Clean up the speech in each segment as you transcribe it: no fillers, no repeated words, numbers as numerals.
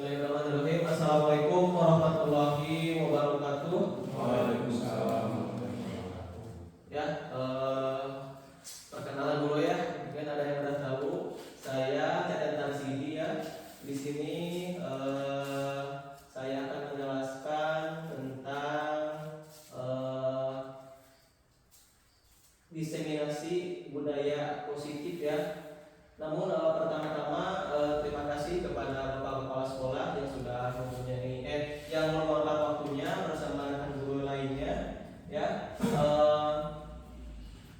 Bismillahirrahmanirrahim. Assalamualaikum warahmatullahi wabarakatuh. Waalaikumsalam. Ya, perkenalan dulu ya. Mungkin ada yang udah tahu. Saya Teten Tarsidi ya. Di sini saya akan menjelaskan tentang diseminasi budaya positif ya. Namun pertama-tama terima kasih kepada Bapak Kepala Sekolah yang sudah mempunyai yang meluangkan waktunya bersama rekan guru lainnya ya.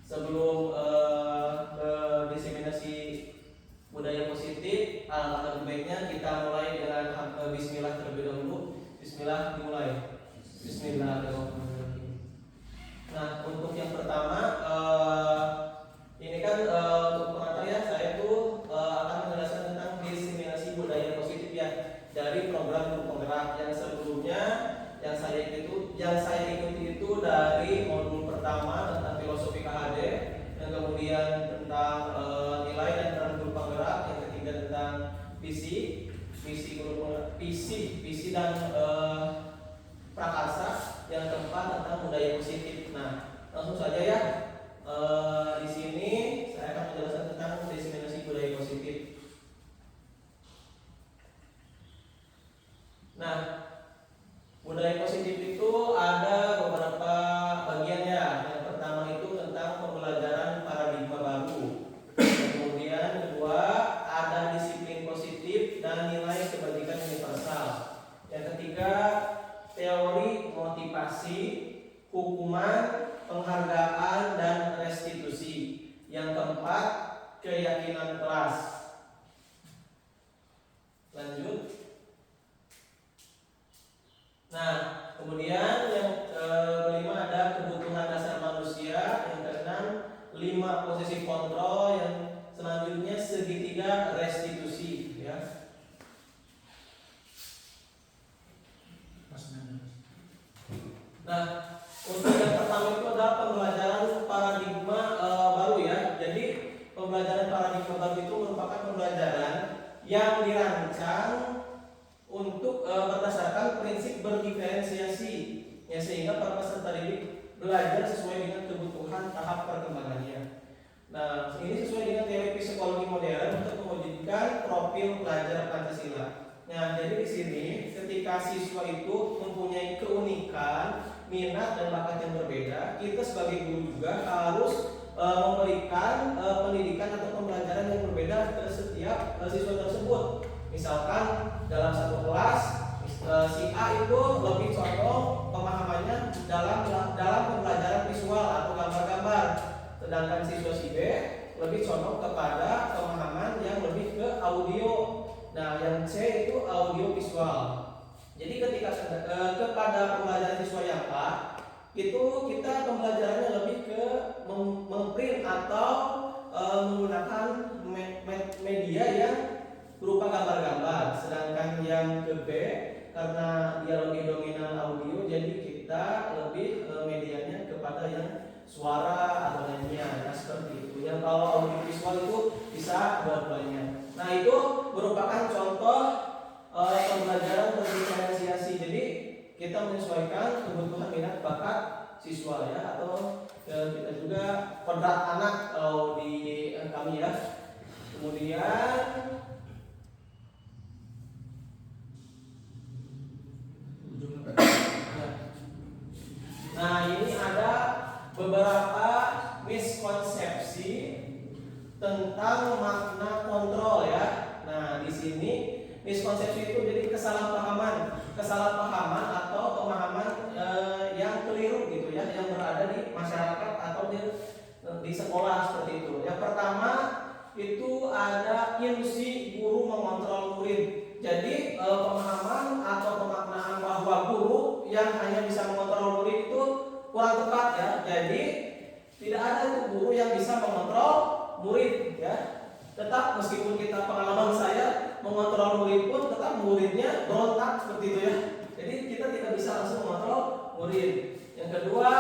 Sebelum ke diseminasi budaya positif, alangkah lebih baiknya kita mulai dengan Bismillah terlebih dahulu. Bismillah dimulai. Bismillahirrahmanirrahim. Nah, untuk yang pertama ini kan untuk pengantar ya, saya tuh akan menjelaskan tentang diseminasi budaya positif ya dari program guru penggerak yang sebelumnya yang saya ikuti itu dari modul pertama tentang filosofi KHD, yang kemudian tentang nilai dan peran guru penggerak, yang ketiga tentang visi dan prakarsa, yang keempat tentang budaya positif. Nah, langsung saja ya. Di sini saya akan menjelaskan tentang diseminasi budaya positif. Nah, budaya positif itu ada beberapa bagian ya. Yang pertama itu tentang pembelajaran paradigma baru. Kemudian kedua ada disiplin positif dan nilai kebajikan universal. Yang ketiga teori motivasi, hukuman, penghargaan dan restitusi. Yang keempat keyakinan kelas. Lanjut. Nah, kemudian yang kelima ada kebutuhan dasar manusia. Yang keenam 5 posisi kontrol. Yang selanjutnya segitiga restitusi ya. Nah, untuk yang pertama itu adalah pembelajaran paradigma baru ya. Jadi pembelajaran paradigma baru itu merupakan pembelajaran yang dirancang untuk berdasarkan prinsip berdiferensiasi ya, sehingga para peserta didik belajar sesuai dengan kebutuhan tahap perkembangannya. Nah, ini sesuai dengan teori psikologi modern untuk mewujudkan profil pelajar Pancasila. Nah, jadi di sini ketika siswa itu mempunyai keunikan, minat dan bakat yang berbeda, kita sebagai guru juga harus memberikan pendidikan atau pembelajaran yang berbeda ke setiap siswa tersebut. Misalkan dalam satu kelas si A itu lebih condong pemahamannya dalam pembelajaran visual atau gambar-gambar, sedangkan siswa si B lebih condong kepada pemahaman yang lebih ke audio. Nah, yang C itu audio visual. Jadi ketika kepada pembelajaran siswa yang A itu kita pembelajarannya lebih ke memprint atau menggunakan media yang berupa gambar-gambar, sedangkan yang ke B karena dia lebih dominan audio, jadi kita lebih medianya kepada yang suara atau nyanyian, nah seperti itu. Yang kalau audio visual itu bisa dua-duanya. Nah, itu merupakan contoh pembelajaran berdiferensiasi. Jadi kita menyesuaikan kebutuhan minat bakat siswa ya, atau kita juga kodrat anak kalau di kami ya. Kemudian nah, ini ada beberapa miskonsepsi tentang makna kontrol ya. Nah, di sini miskonsepsi itu jadi kesalahpahaman atau pemahaman yang keliru gitu ya, yang berada di masyarakat atau di sekolah seperti itu. Yang pertama itu ada ilusi guru mengontrol murid. Jadi pemahaman atau pemaknaan bahwa guru yang hanya bisa mengontrol murid itu kurang tepat ya. Jadi tidak ada itu guru yang bisa mengontrol murid ya. Tetap meskipun kita pengalaman saya mengontrol murid pun tetap muridnya berontak seperti itu ya. Jadi kita tidak bisa langsung mengontrol murid. Yang kedua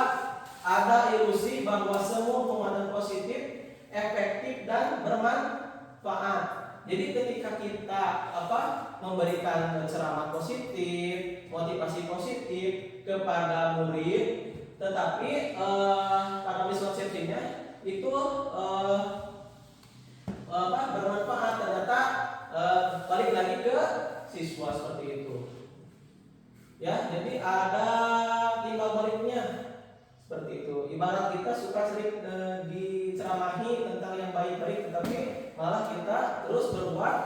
ada ilusi bahwa semua penguatan positif efektif dan bermanfaat. jadi ketika kita memberikan ceramah positif, motivasi positif kepada murid, tetapi pada miskonsepsinya itu bermanfaat, ternyata balik lagi ke siswa seperti itu. Ya, jadi ada timbal baliknya seperti itu. Ibarat kita suka sering diceramahi tentang yang baik-baik, tetapi malah kita terus berbuat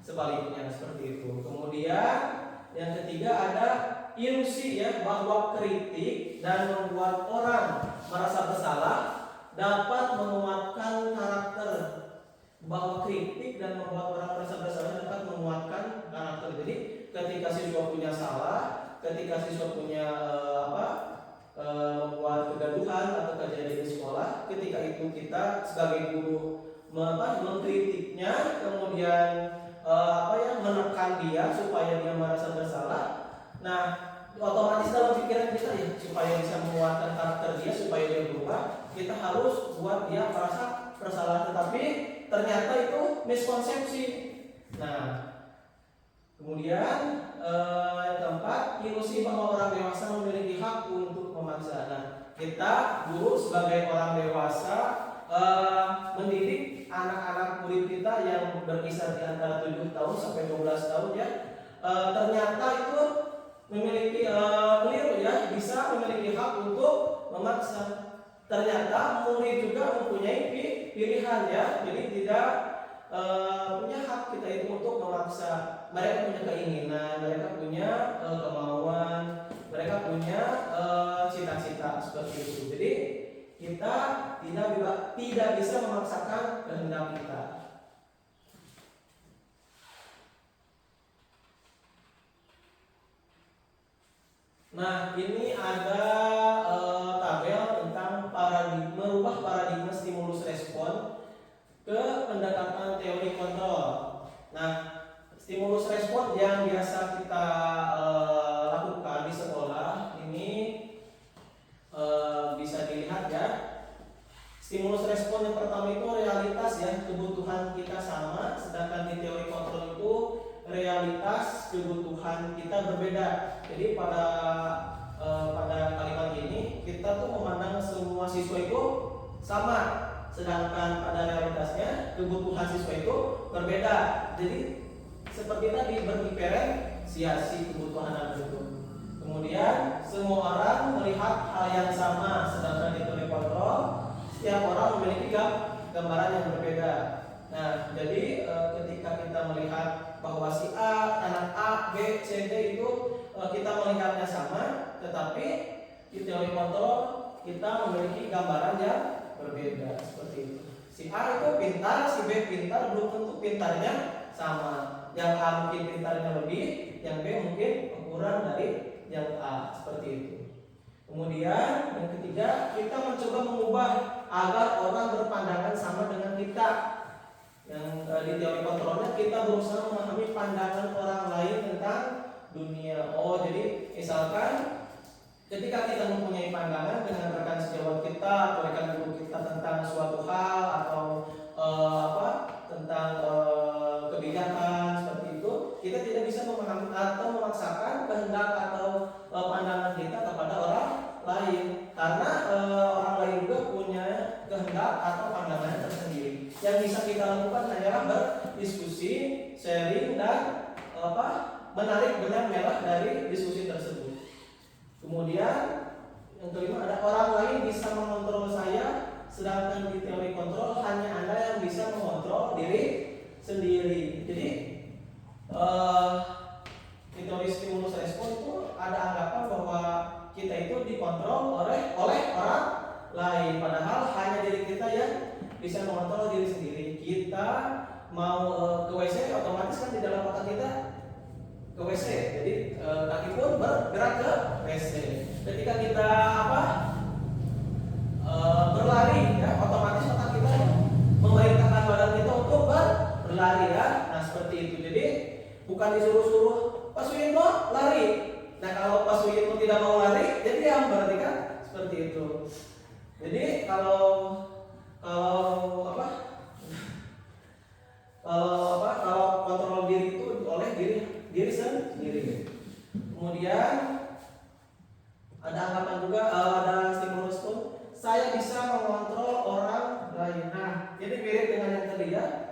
sebaliknya seperti itu. Kemudian yang ketiga ada ilusi, ya, bahwa kritik dan membuat orang merasa bersalah dapat menguatkan karakter. Bahwa kritik dan membuat orang merasa bersalah dapat menguatkan karakter. Jadi ketika siswa punya salah, ketika siswa punya membuat kegaduhan atau kejadian di sekolah, ketika itu kita sebagai guru mengkritiknya, kemudian menekan dia supaya dia merasa bersalah. Nah, otomatis dalam pikiran kita, ya, supaya bisa menguatkan karakter dia, supaya dia berubah, kita harus buat dia merasa bersalah. Tetapi ternyata itu miskonsepsi. Nah, kemudian yang keempat, ilusi bahwa orang dewasa memiliki hak untuk memaksa. Nah, kita guru sebagai orang dewasa mendidik anak-anak murid kita yang berkisar di antara 7 tahun sampai 12 tahun, ya, ternyata itu memiliki keliru, ya, bisa memiliki hak untuk memaksa. Ternyata murid juga mempunyai pilihan, ya, jadi tidak punya hak kita itu untuk memaksa. Mereka punya keinginan, mereka punya kemauan, mereka punya cita-cita seperti itu. Jadi kita tidak bisa memaksakan kehendak kita. Nah, ini ada tabel tentang merubah paradigma stimulus respon ke pendekatan teori kontrol. Nah, stimulus respon yang biasa kita lakukan di sekolah ini bisa dilihat, ya. Stimulus respon yang pertama itu realitas, ya, kebutuhan kita sama, sedangkan di teori kontrol itu realitas kebutuhan kita berbeda. Jadi pada kalimat ini kita tuh memandang semua siswa itu sama, sedangkan pada realitasnya kebutuhan siswa itu berbeda. Jadi seperti tadi berdiferensiasi kebutuhan anak itu. Kemudian semua orang melihat hal yang sama, sedangkan di teori kontrol setiap orang memiliki gambaran yang berbeda. Nah, jadi ketika kita melihat bahwa si A, anak A, B, C, D itu kita melihatnya sama, tetapi di teori kontrol kita memiliki gambaran yang berbeda seperti itu. Si A itu pintar, si B pintar, belum tentu pintarnya sama. Yang A mungkin pintarnya lebih, yang B mungkin kurang dari yang A, seperti itu. Kemudian yang ketiga, kita mencoba mengubah agar orang berpandangan sama dengan kita. Yang di teori kontrolnya kita berusaha memahami pandangan orang lain tentang dunia. Oh, jadi misalkan ketika kita mempunyai pandangan dengan rekan sejawat kita atau rekan guru kita tentang suatu hal atau tentang kebijakan seperti itu, kita tidak bisa memahami atau memaksakan kehendak atau pandangan kita kepada orang lain, karena orang lain juga punya kehendak atau pandangan tersendiri. Yang bisa kita lakukan hanyalah berdiskusi, sharing, dan menarik benang merah dari diskusi tersebut. Kemudian yang kelima, ada orang lain bisa mengontrol saya, sedangkan di teori kontrol hanya Anda yang bisa mengontrol diri sendiri. Jadi di teori stimulus respon itu ada anggapan bahwa kita itu dikontrol oleh orang lain, padahal hanya diri kita yang bisa mengontrol diri sendiri. Kita mau ke WC, otomatis kan di dalam otak kita ke WC, jadi kaki pun bergerak ke WC. Ketika kita berlari, ya, otomatis otak kita memerintahkan badan kita untuk berlari, ya. Nah, seperti itu. Jadi bukan disuruh-suruh Pak Suyitno lari. Nah, kalau Pak Suyitno tidak mau lari, jadi diam, berarti kan seperti itu. Jadi kalau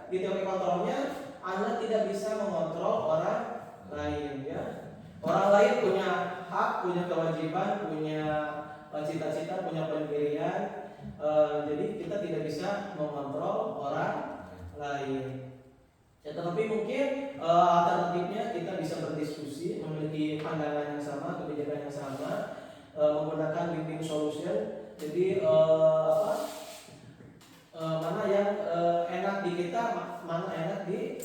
di teori kontrolnya Anda tidak bisa mengontrol orang lain ya. Orang lain punya hak, punya kewajiban, punya cita-cita, punya pendirian. Jadi kita tidak bisa mengontrol orang lain. Ya, tetapi mungkin alternatifnya kita bisa berdiskusi, memiliki pandangan yang sama, kebijakan yang sama, menggunakan win-win solution. Jadi mana yang enak di kita, mana enak di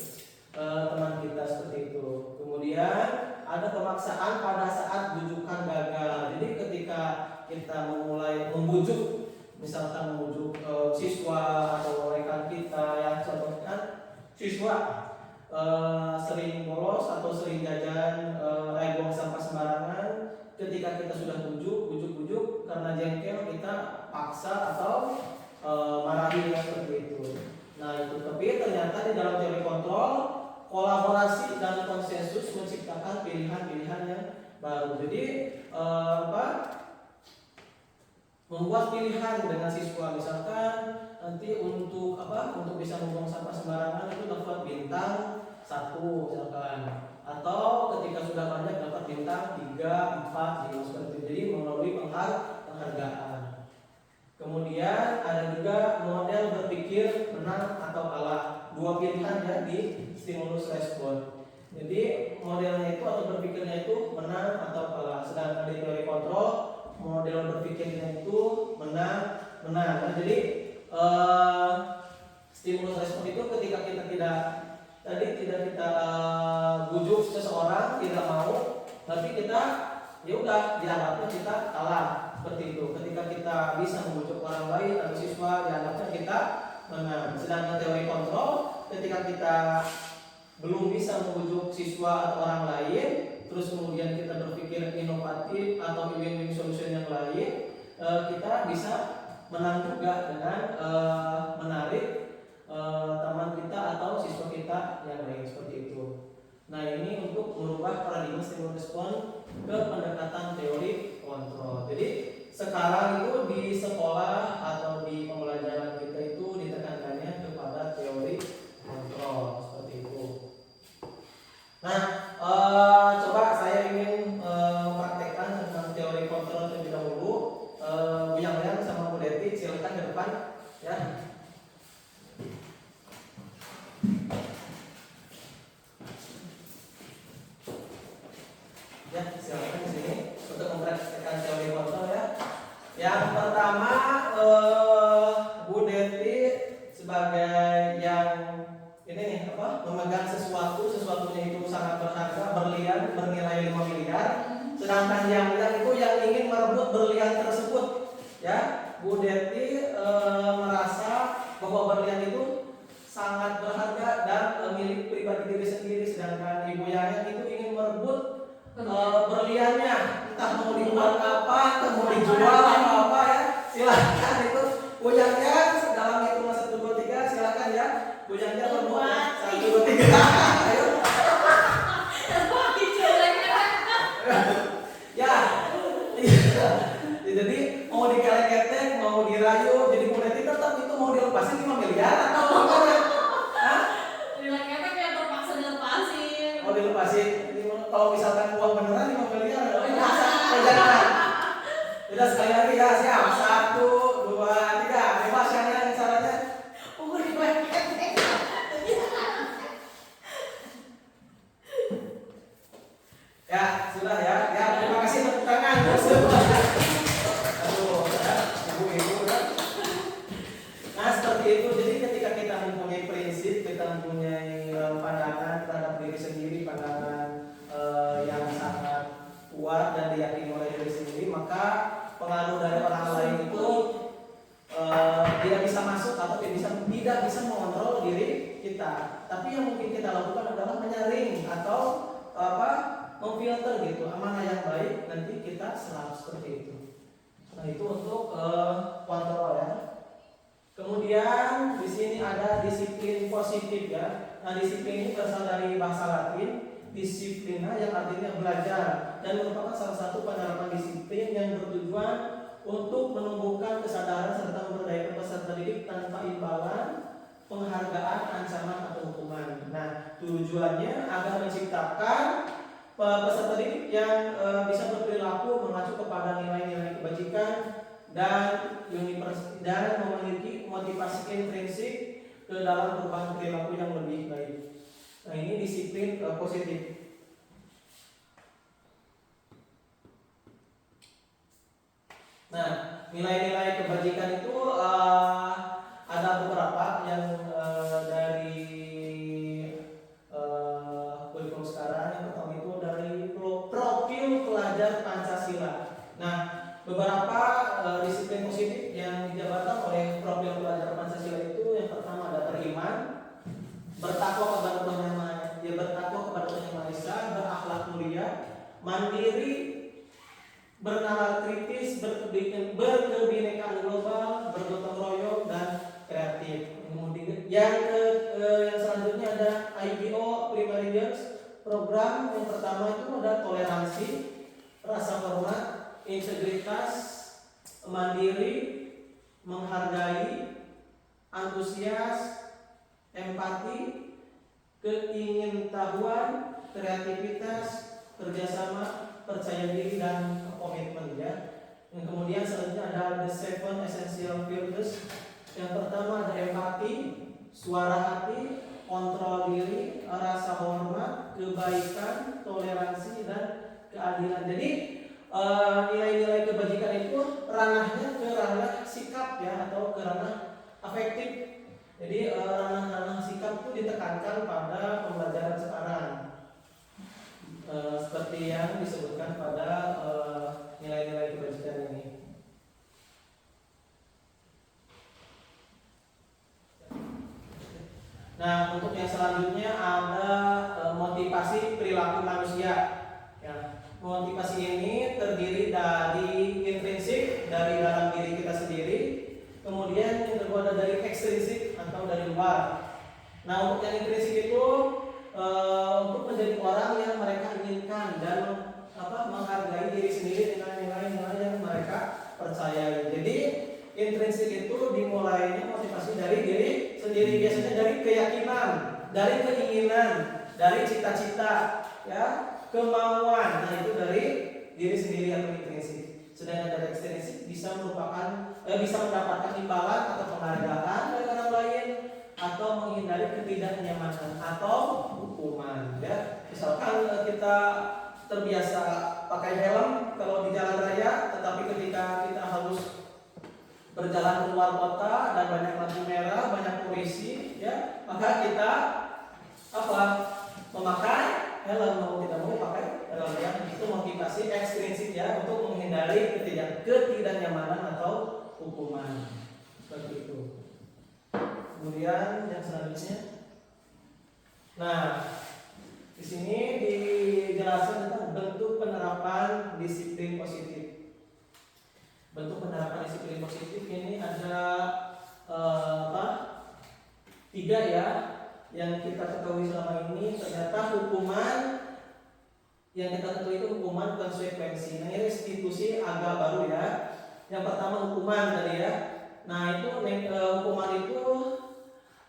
teman kita, seperti itu. Kemudian ada pemaksaan pada saat bujukan gagal. Jadi ketika kita memulai membujuk, misalkan membujuk siswa atau rekan kita, ya contohnya siswa sering bolos atau sering jajan buang sampah sembarangan. Ketika kita sudah bujuk karena jengkel, kita paksa atau marahi, seperti itu. Nah itu, tapi ternyata di dalam teori kontrol, kolaborasi dan konsensus menciptakan pilihan-pilihan yang baru. Jadi membuat pilihan dengan siswa, misalkan nanti untuk bisa membuang sampah sembarangan itu dapat bintang 1 misalkan, atau ketika sudah banyak dapat bintang 3, 4, 5 seperti itu. Jadi melalui penghargaan. Kemudian ada juga model berpikir menang atau kalah. 2 pilihan ya di stimulus respon. Jadi modelnya itu atau berpikirnya itu menang atau kalah. Sedangkan di teori kontrol, model berpikirnya itu menang. Nah, jadi stimulus respon itu ketika kita tidak kita bujuk seseorang tidak mau, tapi kita ya udah dianggapnya kita kalah, seperti itu. Ketika kita bisa membujuk orang lain atau siswa, dianggapnya kita menang. Sedangkan teori kontrol, ketika kita belum bisa membujuk siswa atau orang lain, terus kemudian kita berpikir inovatif atau win-win solution yang lain, kita bisa menang juga dengan menarik teman kita atau siswa kita yang lain, seperti itu. Nah ini untuk merubah paradigma stimulus respon ke pendekatan teori kontrol. Jadi sekarang itu di sekolah atau di pembelajaran kita itu ditekankannya kepada teori kontrol, seperti itu. Nah coba saya ingin mempraktekkan tentang teori kontrol terlebih dahulu. Bu Yang sama Bu Deti silakan ke depan ya. Ya, silakan di sini untuk mempraktikkan teori kontrol ya. Yang pertama Bu Deti sebagai yang ini nih memegang sesuatunya itu sangat berharga, berlian, bernilai 5 miliar. Sedangkan yang itu yang ingin merebut berlian tersebut ya. Bu Deti merasa bahwa berlian itu sangat berharga dan milik pribadi diri sendiri, sedangkan Ibu Yang itu ingin merebut berliannya, entah mau dibuat apa, mau dijual atau apa ya. Silakan itu Bu Yang dalam hitungan 1, 2, 3 silakan ya. Bu Yang berbuat 1, 2, 3. Ayo. Ya. Jadi mau dikelek-kelek, mau dirayu, jadi Bu Deti tetap itu mau dilepasin 5 miliar atau apa? Hah? Dilek-kelek ya terpaksa dilepasin. Mau dilepasin. Kalau misalkan uang beneran 5 miliar jangan. Udah sekali lagi ya, siap. 1, 2, 3. Bebas yang caranya. Dilek-kelek. Ya, sudah ya. Ya, terima kasih tepuk tangan. Aduh, ya. Ibu-ibu ya. Nah, seperti itu. Jadi ketika kita mempunyai prinsip, kita mempunyai pandangan terhadap diri sendiri, pandangan yang sangat kuat dan diyakini oleh diri sendiri, maka pengaruh dari orang lain itu tidak bisa masuk atau tidak bisa mengontrol diri kita. Tapi yang mungkin kita lakukan adalah menyaring atau memfilter gitu, mana yang baik nanti kita serap, seperti itu. Nah itu untuk kontrol ya. Kemudian di sini ada disiplin positif ya. Nah disiplin ini berasal dari bahasa Latin disiplina yang artinya belajar dan merupakan salah satu penerapan disiplin yang bertujuan untuk menumbuhkan kesadaran serta memberdayakan peserta didik tanpa imbalan, penghargaan, ancaman atau hukuman. Nah, tujuannya agar menciptakan peserta didik yang bisa berperilaku mengacu kepada nilai-nilai kebajikan dan memiliki motivasi intrinsik ke dalam perubahan perilaku yang lebih baik. Nah, ini disiplin positif. Nah, nilai-nilai kebajikan itu ada beberapa yang dari kurikulum sekarang. Yang pertama itu dari profil pelajar Pancasila. Nah, beberapa disiplin positif yang dijabarkan oleh profil pelajar Pancasila itu yang pertama ada beriman, bertakwa kepada Tuhan Yang Maha Esa, berakhlak mulia, mandiri, bernalar kritis, berkebinekaan global, bergotong royong dan kreatif. Kemudian yang selanjutnya ada IGO Primary Goals program. Yang pertama itu ada toleransi, rasa hormat, integritas, mandiri, menghargai, antusias, empati, keingintahuan, kreativitas, kerjasama, percaya diri dan komitmen ya. Yang kemudian selanjutnya ada the 7 essential virtues. Yang pertama ada empati, suara hati, kontrol diri, rasa hormat, kebaikan, toleransi dan keadilan. Jadi nilai-nilai kebajikan itu ranahnya ke ranah sikap ya, atau ke ranah afektif. Jadi ranah-ranah sikap itu ditekankan pada pembelajaran sekarang. Seperti yang disebutkan pada nilai-nilai kebajikan ini. Nah, untuk yang selanjutnya ada motivasi perilaku manusia. Ya, motivasi ini terdiri dari intrinsik dari dalam diri kita sendiri, kemudian yang kedua ada dari ekstrinsik atau dari luar. Nah, untuk yang intrinsik itu untuk menjadi orang yang mereka inginkan dan menghargai diri sendiri dengan nilai-nilai yang mereka percayai. Jadi intrinsik itu dimulainya motivasi dari diri sendiri, biasanya dari keyakinan, dari keinginan, dari cita-cita, ya, kemauan. Nah, itu dari diri sendiri atau intrinsik. Sedangkan dari ekstrinsik bisa mendapatkan imbalan atau penghargaan dari orang lain, atau menghindari ketidaknyamanan atau hukuman ya. Misalkan kita terbiasa pakai helm kalau di jalan raya, tetapi ketika kita harus berjalan keluar kota dan banyak lampu merah, banyak polisi ya, maka kita memakai helm, mau tidak mau pakai helm ya. Itu motivasi ekstrinsik ya, untuk menghindari ketidaknyamanan atau hukuman. Seperti itu. Kemudian yang selanjutnya, nah di sini dijelaskan tentang bentuk penerapan disiplin positif. Bentuk penerapan disiplin positif ini ada 3 ya, yang kita ketahui selama ini. Ternyata hukuman yang kita ketahui itu hukuman konsekuensi. Nah, ini institusi agak baru ya. Yang pertama hukuman tadi ya. Nah, itu hukuman itu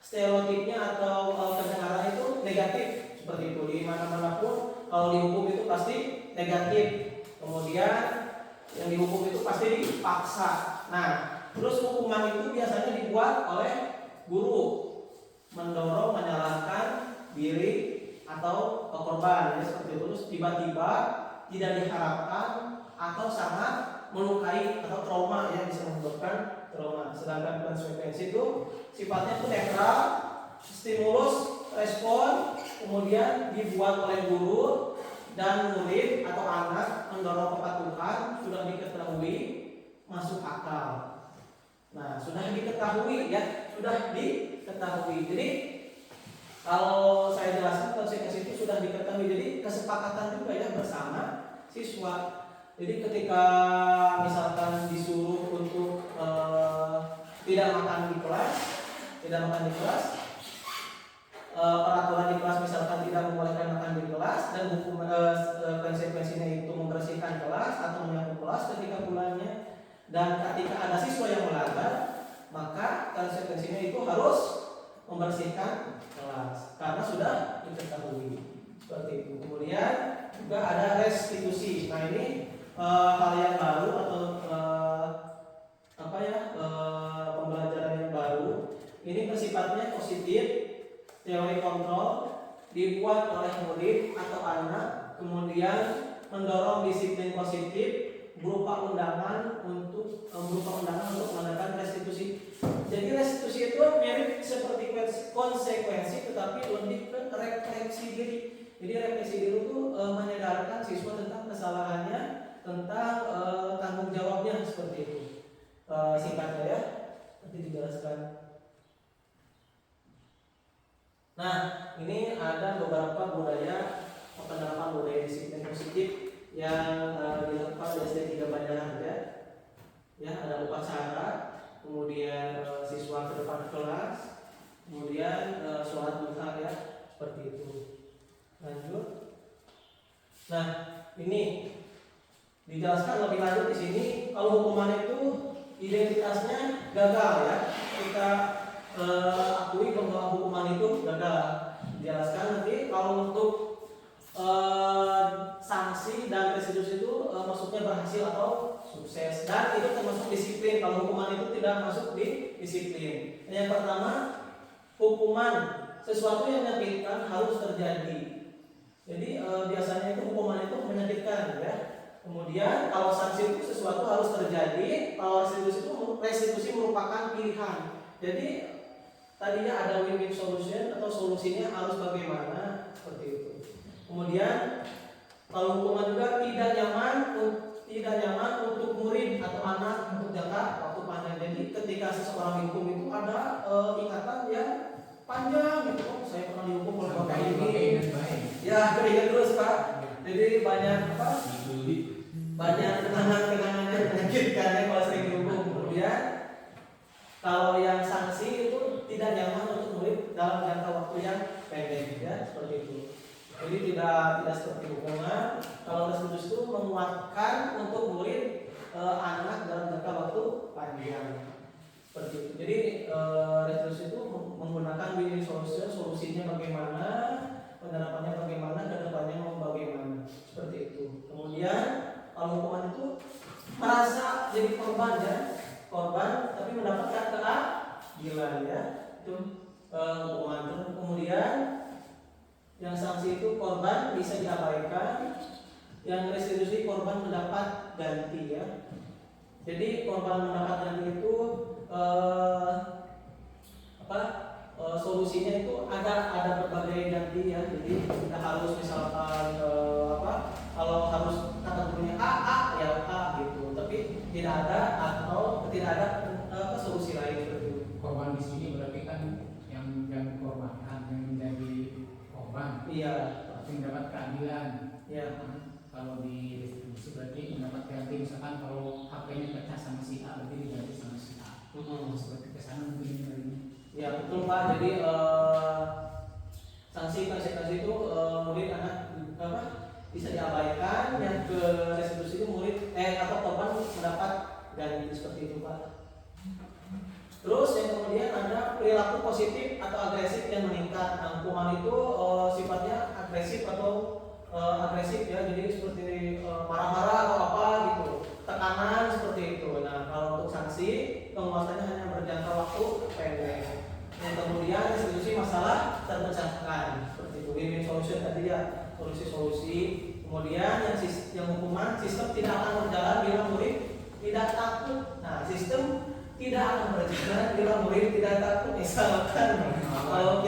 stereotipnya atau kedengaran itu negatif seperti itu. Di mana-mana pun kalau dihukum itu pasti negatif. Kemudian yang dihukum itu pasti dipaksa. Nah, terus hukuman itu biasanya dibuat oleh guru, mendorong menyalahkan diri atau korban ya, seperti itu. Terus tiba-tiba tidak diharapkan atau sangat melukai atau trauma ya, bisa menyebabkan trauma. Sedangkan konsekuensi itu sifatnya itu netral, stimulus, respon, kemudian dibuat oleh guru dan murid atau anak, mendorong kepatuhan, sudah diketahui, masuk akal. Nah, sudah diketahui ya, sudah diketahui. Jadi kalau saya jelaskan konsekuensi itu sudah diketahui. Jadi kesepakatan juga ya bersama siswa. Jadi ketika misalkan disuruh untuk tidak makan di kelas, peraturan di kelas misalkan tidak membolehkan makan di kelas, dan hukum konsekuensinya itu membersihkan kelas atau menyapu kelas ketika bulannya. Dan ketika ada siswa yang melanggar, maka konsekuensinya itu harus membersihkan kelas karena sudah diketahui seperti itu. Kemudian juga ada restitusi. Nah ini hal yang baru atau pembelajaran yang baru. Ini bersifatnya positif, teori kontrol dibuat oleh murid atau anak, kemudian mendorong disiplin positif berupa undangan untuk mengadakan restitusi. Jadi restitusi itu mirip seperti konsekuensi, tetapi lebih ke refleksi diri. Jadi refleksi diri itu menyadarkan siswa tentang kesalahannya, tentang tanggung jawabnya seperti itu. Singkatnya ya, nanti dijelaskan. Nah, ini ada beberapa penerapan budaya disiplin positif yang dilakukan oleh SD 3 Banjaran ya. Ya, ada upacara, kemudian siswa ke depan kelas, kemudian sholat duha ya, seperti itu. Lanjut. Nah, ini dijelaskan lebih lanjut di sini. Kalau hukuman itu identitasnya gagal ya, kita akui bahwa hukuman itu gagal. Dijelaskan nanti kalau untuk sanksi dan restitusi itu maksudnya berhasil atau sukses, dan itu termasuk disiplin. Kalau hukuman itu tidak masuk di disiplin. Yang pertama, hukuman sesuatu yang menyakitkan harus terjadi. Jadi biasanya itu hukuman itu menyakitkan ya. Kemudian kalau sanksi itu sesuatu harus terjadi, kalau restitusi merupakan pilihan. Jadi tadinya ada win-win solution atau solusinya harus bagaimana, seperti itu. Kemudian kalau hukuman juga tidak nyaman untuk murid atau anak untuk jangka waktu panjang. Jadi ketika seseorang dihukum itu ada ikatan yang panjang gitu. Oh, saya pernah dihukum oleh bapak ini. Ya, ingat terus Pak. Jadi banyak kenangan-kenangan yang menyakitkan ya kalau sering dihukum. Kemudian kalau yang sanksi itu tidak nyaman untuk murid dalam jangka waktu yang pendek ya, seperti itu. Jadi tidak seperti hukuman. Kalau restitusi itu menguatkan untuk murid anak dalam jangka waktu panjang, seperti itu. Jadi restitusi itu menggunakan win-win solution, solusinya bagaimana, penerapannya bagaimana, kedepannya mau bagaimana, seperti itu. Kemudian kalau hukuman itu merasa jadi korban ya, tapi mendapatkan keadilan ya, itu hukuman. Kemudian yang sanksi itu korban bisa diabaikan, yang restitusi korban mendapat ganti ya. Jadi korban mendapat ganti itu solusinya itu ada berbagai ganti ya. Jadi kita harus misalkan kalau harus kata gurunya A ya A gitu, tapi tidak ada solusi lain seperti itu. Korban di sini berarti kan yang korbankan, yang menjadi korban. Iya. Berarti mendapat keadilan. Iya. Kalau di restitusi berarti mendapat ganti, misalkan kalau HP-nya pecah sama si A berarti diganti sama si A. Seperti kesana mungkin dari ini. Ya betul Pak. Jadi sanksi konsekuensi itu murid anak bisa diabaikan, yang ke restitusi itu murid atau korban mendapat ganti seperti itu Pak. Terus yang kemudian ada perilaku positif atau agresif yang meningkat. Nah, hukuman itu sifatnya agresif atau agresif ya, jadi seperti marah-marah atau apa gitu, tekanan seperti itu. Nah, kalau untuk sanksi penguatannya hanya berjangka waktu pendek. Yang kemudian restitusi masalah terpecahkan seperti itu, win-win solution tadi ya, solusi. Kemudian yang hukuman sistem tidak akan berjalan bila murid tidak takut. Nah, sistem tidak akan berjalan bila murid tidak takut. Misalkan kalau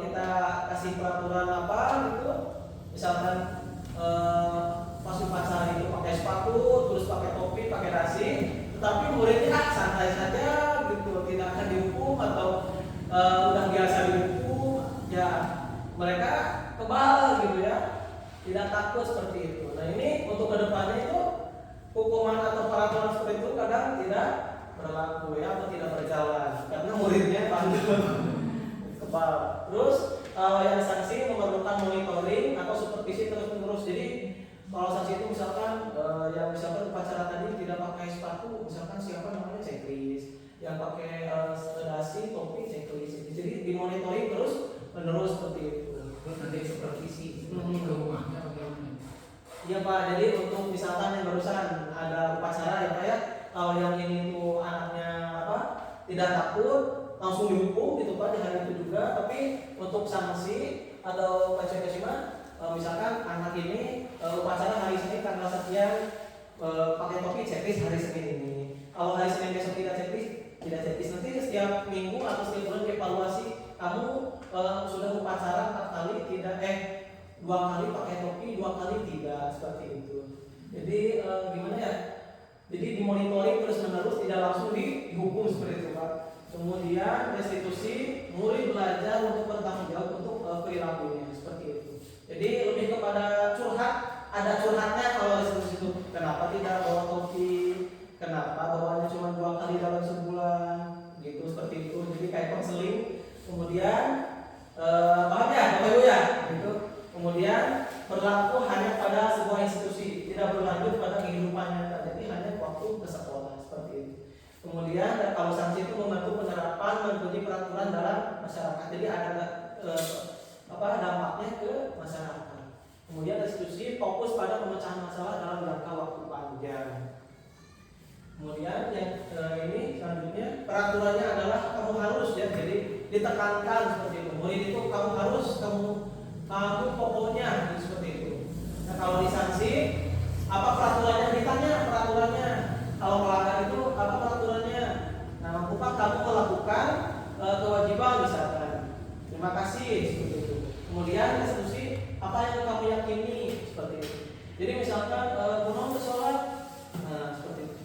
kita kasih peraturan apa gitu, misalkan pas upacara itu pakai sepatu, terus pakai topi, pakai dasi, tetapi muridnya santai saja gitu, tidak akan dihukum atau udah biasa dihukum, ya mereka kebal gitu ya, tidak takut seperti itu. Nah ini untuk kedepannya itu hukuman atau peraturan seperti itu kadang tidak berlaku ya, atau tidak berjalan karena muridnya bandel kebal. Terus yang sanksi memerlukan monitoring atau supervisi terus-menerus. Jadi kalau sanksi itu misalkan misalkan upacara tadi tidak pakai sepatu, misalkan siapa namanya checklist, yang pakai dasi, topi dimonitoring terus menerus seperti itu. Terus nanti supervisi Hmm. ke rumahnya bagaimana? Iya Pak, jadi untuk misalkan yang barusan ada upacara ya Pak ya, kalau yang ini tuh anaknya apa tidak takut langsung dihukum gitu Pak di hari itu juga. Tapi untuk sanksi atau konsekuensinya misalkan anak ini upacara hari Senin tanggal sekian pakai topi checklist hari Senin ini. Kalau hari Senin besok tidak checklist nanti setiap minggu atau setiap bulan evaluasi kamu sudah upacara 4 kali tidak 2 kali pakai topi, 2 kali tidak, seperti itu. Jadi gimana ya? Jadi dimonitoring terus menerus, tidak langsung dihukum seperti itu Pak. Kemudian restitusi, murid belajar untuk bertanggung jawab untuk perilakunya seperti itu. Jadi lebih kepada curhat, ada curhatnya kalau restitusi itu. Kenapa tidak bawa topi? Kenapa bawanya cuma 2 kali dalam sebulan? Gitu seperti itu. Jadi kayak konseling. Kemudian paham ya Bapak Ibu ya? Gitu. Kemudian berlaku hanya pada sebuah institusi, tidak berlanjut pada kehidupan nyata. Jadi hanya waktu ke sekolah seperti itu. Kemudian kalau sanksi itu membantu penerapan mengikuti peraturan dalam masyarakat. Jadi ada dampaknya ke masyarakat. Kemudian institusi fokus pada pemecahan masalah dalam jangka waktu panjang. Kemudian yang ini selanjutnya peraturannya adalah kamu harus ya, jadi ditekankan seperti itu. Murid itu kamu harus, kamu pokoknya seperti itu. Nah kalau disanksi apa peraturannya, ditanya peraturannya. Kalau melanggar itu apa peraturannya? Nah Pak kamu melakukan kewajiban misalkan. Terima kasih seperti itu. Kemudian restitusi apa yang kamu yakini seperti itu. Jadi misalkan kuno sholat, nah seperti itu.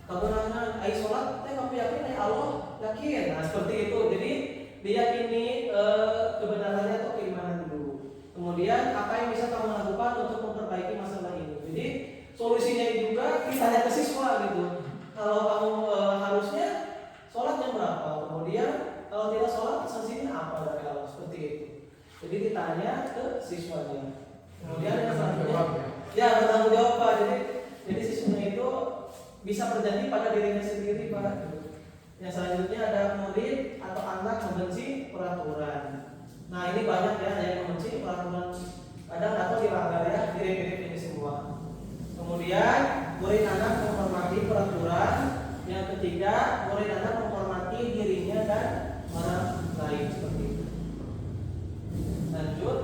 Kamu nanya, ayo sholat, kamu yakin Allah yakin. Nah seperti itu. Jadi diyakini kebenarannya atau keimanan dulu. Kemudian apa yang bisa kamu lakukan untuk memperbaiki masalah ini. Jadi solusinya juga ditanya ke siswa gitu. Kalau kamu harusnya sholat jam berapa? Kemudian kalau tidak sholat sanksinya apa dari Allah seperti itu. Jadi ditanya ke siswanya. Kemudian yang selanjutnya, ya bertanggung jawab Pak. Jadi siswanya itu bisa terjadi pada dirinya sendiri Pak. Yang selanjutnya ada murid atau anak membenci peraturan. Nah ini banyak ya yang membenci peraturan, kadang atau dilanggar ya, mirip-mirip ini semua. Kemudian murid anak menghormati peraturan. Yang ketiga, murid anak menghormati dirinya dan orang lain seperti itu. Lanjut.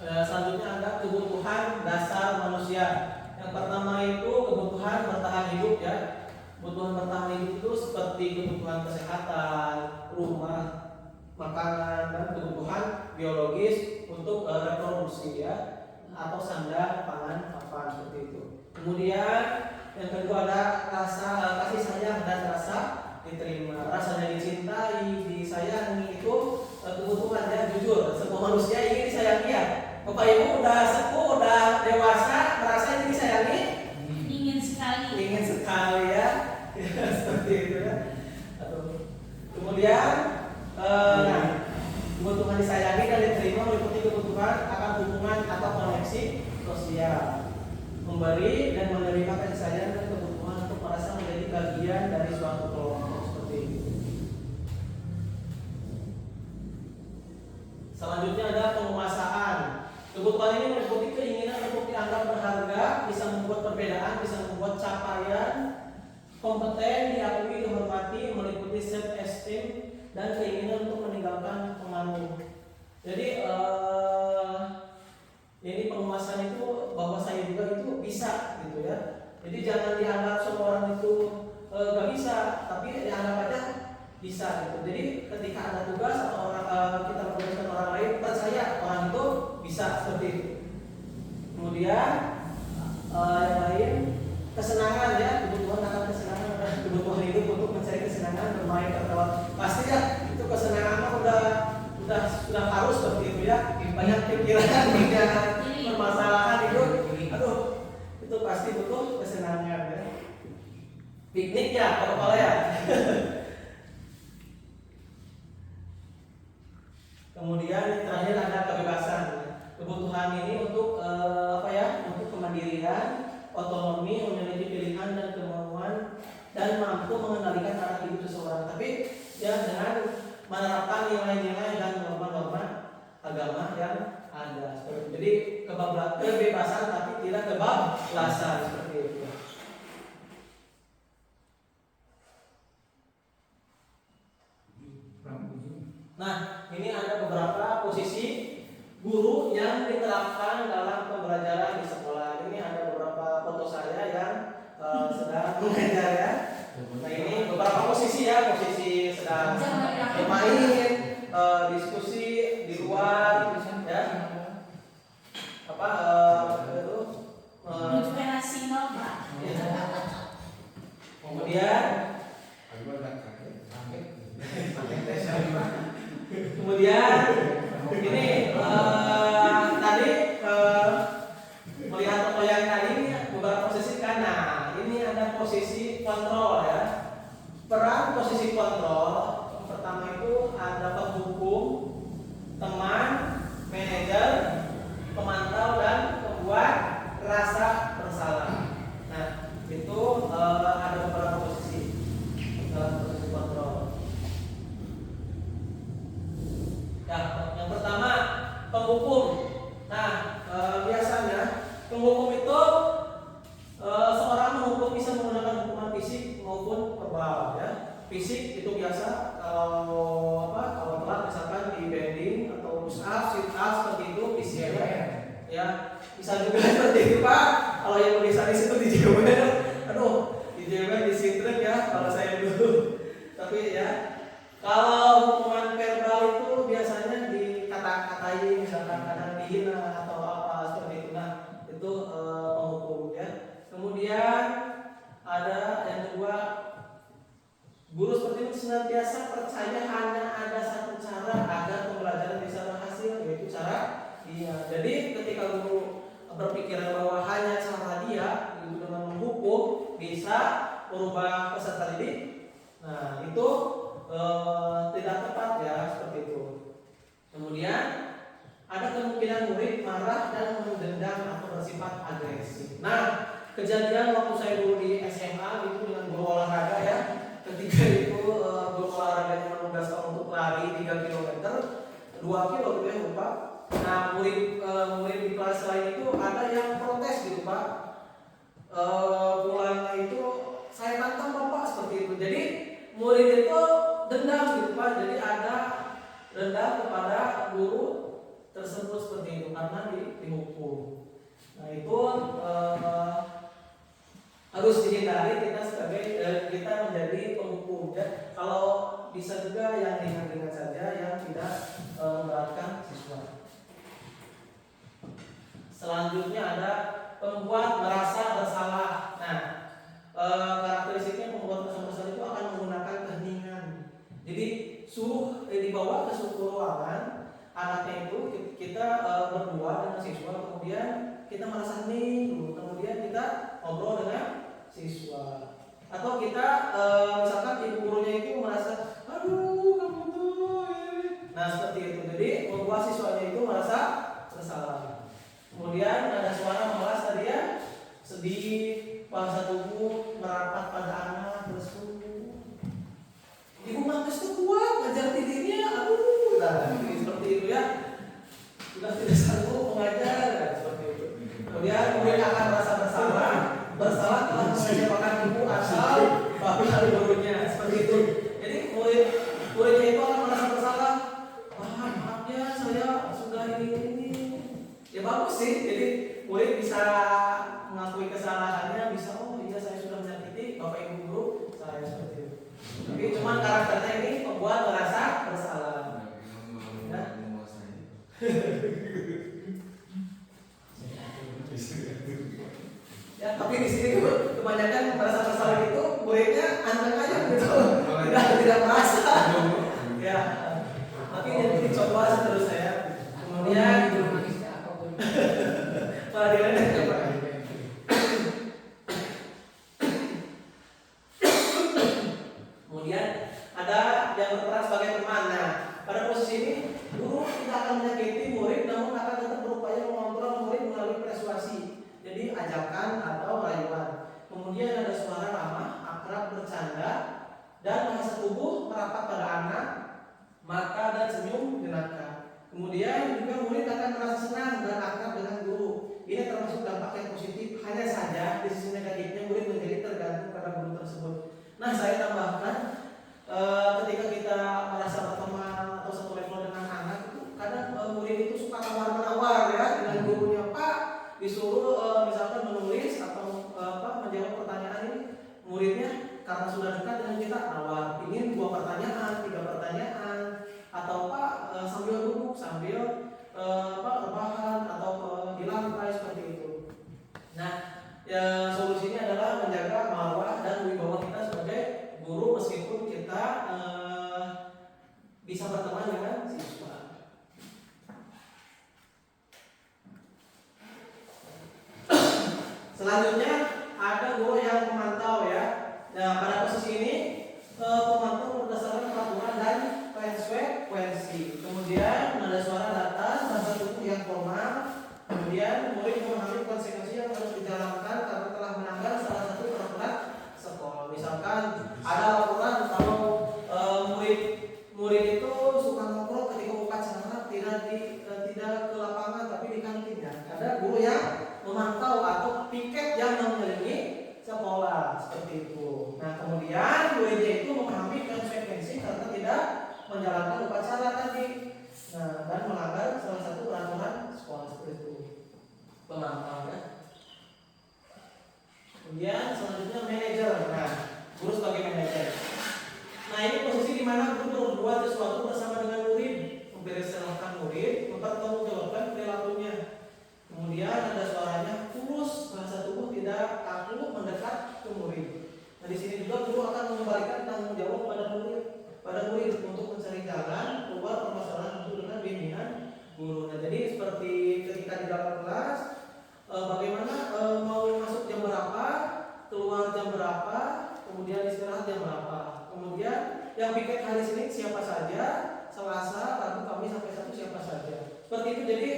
Selanjutnya ada kebutuhan dasar manusia. Yang pertama itu kebutuhan bertahan hidup ya. Kebutuhan bertahan hidup itu seperti kebutuhan kesehatan, rumah, makanan, dan kebutuhan biologis untuk reproduksi ya, atau sandang, pangan, papan seperti itu. Kemudian yang kedua ada rasa kasih sayang dan rasa diterima, rasanya dicintai, disayangi itu kebutuhan ya, jujur semua manusia ingin disayangi ya. Bapak Ibu udah sepuh, udah dewasa, merasa ini disayangi? Ingin sekali ya, seperti itu ya. Kemudian kebutuhan disayangi dan diterima meliputi kebutuhan akan hubungan atau koneksi sosial, memberi dan menerima kasih sayang dan kebutuhan untuk merasa menjadi bagian dari suatu kelompok seperti itu. Selanjutnya ada penguasaan. Kebutuhan ini meliputi keinginan untuk dianggap berharga, bisa membuat perbedaan, bisa membuat capaian, kompeten, diakui, dihormati, meliputi self-esteem dan keinginan untuk meninggalkan pengaruh. Jadi ini penguasaan itu bahwa saya juga itu bisa gitu ya. Jadi jangan dianggap semua orang itu gak bisa, tapi dianggap aja bisa gitu. Jadi ketika ada tugas atau kita menugaskan orang lain, percaya orang itu bisa seperti itu. Kemudian yang lain kesenangan ya, kebutuhan akan kesenangan, kebutuhan hidup untuk mencari kesenangan, bermain, tertawa. Pasti ya itu kesenangan sudah harus seperti itu ya. Banyak pikiran, banyak permasalahan itu, aduh itu pasti butuh kesenangan ya. Piknik ya, kepala ya. Kemudian yang terakhir ada kebebasan. Kebutuhan ini untuk untuk kemandirian, otonomi, memiliki pilihan dan dan mampu mengendalikan arah hidup seseorang. Tapi ya dengan menerapkan nilai-nilai dan norma-norma agama yang ada. Jadi kebebasan tapi tidak kebablasan seperti itu. Nah, ini ada beberapa posisi guru yang diterapkan dalam pembelajaran di sekolah. Ini ada beberapa foto saya yang sedang mengajar ya. Nah, ini beberapa posisi ya, posisi sedang bermain, diskusi di luar, ya. Apa itu? Menunjukkan nasional, Pak. Kemudian ini tadi melihat foto yang tadi ini beberapa posisi kan. Nah, ini ada posisi kontrol ya. Peran posisi kontrol yang pertama itu ada penghukum, teman, manajer, pemantau dan pembuat rasa bersalah. Nah, itu ada beberapa posisi dalam posisi kontrol. Ya, yang pertama penghukum. Nah, biasanya penghukum itu seorang menghukum bisa menggunakan hukuman fisik maupun verbal ya. Fisik itu biasa kalau telat misalkan di bending atau push up, sit up seperti itu fisik ya. Bisa juga seperti itu Pak. Kalau yang tulisan di situ dijewer, dijewer di sintrek ya kalau saya dulu. Tapi ya kalau hukuman verbal itu biasanya dikata-katain, misalkan kadang dihina atau apa seperti itu. Nah, itu penghukum ya. Kemudian ada yang kedua, guru seperti itu senantiasa percaya hanya ada satu cara agar pembelajaran bisa berhasil, yaitu cara dia. Jadi ketika guru berpikiran bahwa hanya cara dia itu dengan menghukum bisa merubah peserta didik, nah itu tidak tepat ya seperti itu. Kemudian ada kemungkinan murid marah dan mendendam atau bersifat agresif. Nah, kejadian waktu saya dulu di SMA itu dengan guru olahraga ya. Ketika itu guru olahraganya menugaskan untuk lari 3 km, 2 kilo gitu ya Pak. Nah, murid di kelas lain itu ada yang protes gitu Pak. Pulangnya itu saya tantang Bapak seperti itu. Jadi murid itu dendam gitu Pak. Jadi ada dendam kepada guru tersebut seperti itu karena dihukum. Nah itu harus dihindari kita sebagai kita menjadi penghukum ya. Kalau bisa juga yang ringan-ringan saja yang tidak memberatkan siswa. Selanjutnya ada pembuat merasa bersalah. Nah karakteristiknya pembuat merasa bersalah itu akan menggunakan keheningan. Jadi dibawa ke suatu ruangan, anaknya itu kita berdua dengan siswa, kemudian kita merasa hening dulu, kemudian kita ngobrol dengan siswa. Atau kita misalkan ibu gurunya itu merasa, aduh kamu tuh, nah seperti itu. Jadi membuat siswanya itu merasa bersalah. Kemudian ada suara memelas tadi ya, sedih, bahasa tubuh merapat pada anak, terus ibu mantas tuh kuat ngajar dirinya, seperti itu ya. Sudah tidak sanggup mengajar, seperti itu. Kemudian murid akan merasa bersalah telah mengecewakan ibu asal bapak gurunya, seperti itu. Jadi muridnya itu akan merasa bersalah. Maaf ya, saya sudah ini. Ya bagus sih. Jadi murid bisa mengakui kesalahannya, bisa iya saya sudah menyakiti bapak ibu guru saya, seperti itu. Tapi cuman karakternya ini membuat merasa bersalah. Ya. Ya, tapi di sini kebanyakan merasa bersalah itu muridnya anteng aja gitu, tidak merasa. Ya, tapi ini dicoba seterusnya ya. Kemudian pelajarannya apa? Kemudian ada yang berperan sebagai teman. Nah, pada posisi ini guru tidak akan menyakiti murid, namun akan tetap berupaya mengontrol murid melalui persuasi. Jadi ajakan atau rayuan. Kemudian ada suara ramah, akrab, bercanda dan bahasa tubuh merapat pada anak, mata dan senyum jenaka. Kemudian juga murid akan merasa senang dan akrab dengan guru. Ini termasuk dampak yang positif. Hanya saja di sisi negatifnya murid menjadi tergantung pada guru tersebut. Nah, saya tambahkan ketika kita merasa berteman atau satu level dengan anak itu kadang murid itu suka tawar-menawar ya dengan gurunya. Pak, disuruh misalkan menulis atau menjawab pertanyaan ini, muridnya karena sudah dekat dengan kita nawar, ingin 2 pertanyaan, 3 pertanyaan, atau Pak sambil duduk, sambil rebahan atau di lantai seperti itu. Nah, solusinya adalah menjaga marwah dan wibawa kita sebagai guru meskipun kita bisa berteman dengan siswa. Selanjutnya ada guru yang memantau ya. Nah, pada posisi ini pemantau berdasarkan peraturan dan konsekuensi. Kemudian nada suara datar, bahasa tubuh yang formal. Kemudian murid memahami konsekuensi yang harus dijalankan karena telah melanggar salah satu peraturan sekolah. Misalkan ada laporan kalau murid itu suka nongkrong ketika upacara tidak ke lapangan tapi di kantin ya. Ada guru yang memantau atau piket yang mengelilingi sekolah seperti itu. Nah, kemudian muridnya itu memahami konsekuensi karena tidak menjalankan upacara tadi. Nah, dan melanggar salah satu peraturan sekolah seperti itu. Pemantau ya. Kemudian selanjutnya manajer. Nah, guru sebagai manajer. Nah, ini posisi di mana guru berbuat sesuatu bersama dengan murid, membereskan murid, mempertanggungjawabkan perilakunya. Kemudian ada suaranya tulus, bahasa tubuh tidak kaku mendekat ke murid. Nah, di sini juga guru akan mengembalikan tanggung jawab pada murid untuk mencari jalan keluar permasalahan itu dengan bimbingan guru. Nah, jadi seperti ketika di dalam kelas, bagaimana mau masuk jam berapa, keluar jam berapa, kemudian istirahat jam berapa. Kemudian yang piket hari Senin siapa saja, Selasa, Rabu, Kamis sampai Sabtu siapa saja. Seperti itu. Jadi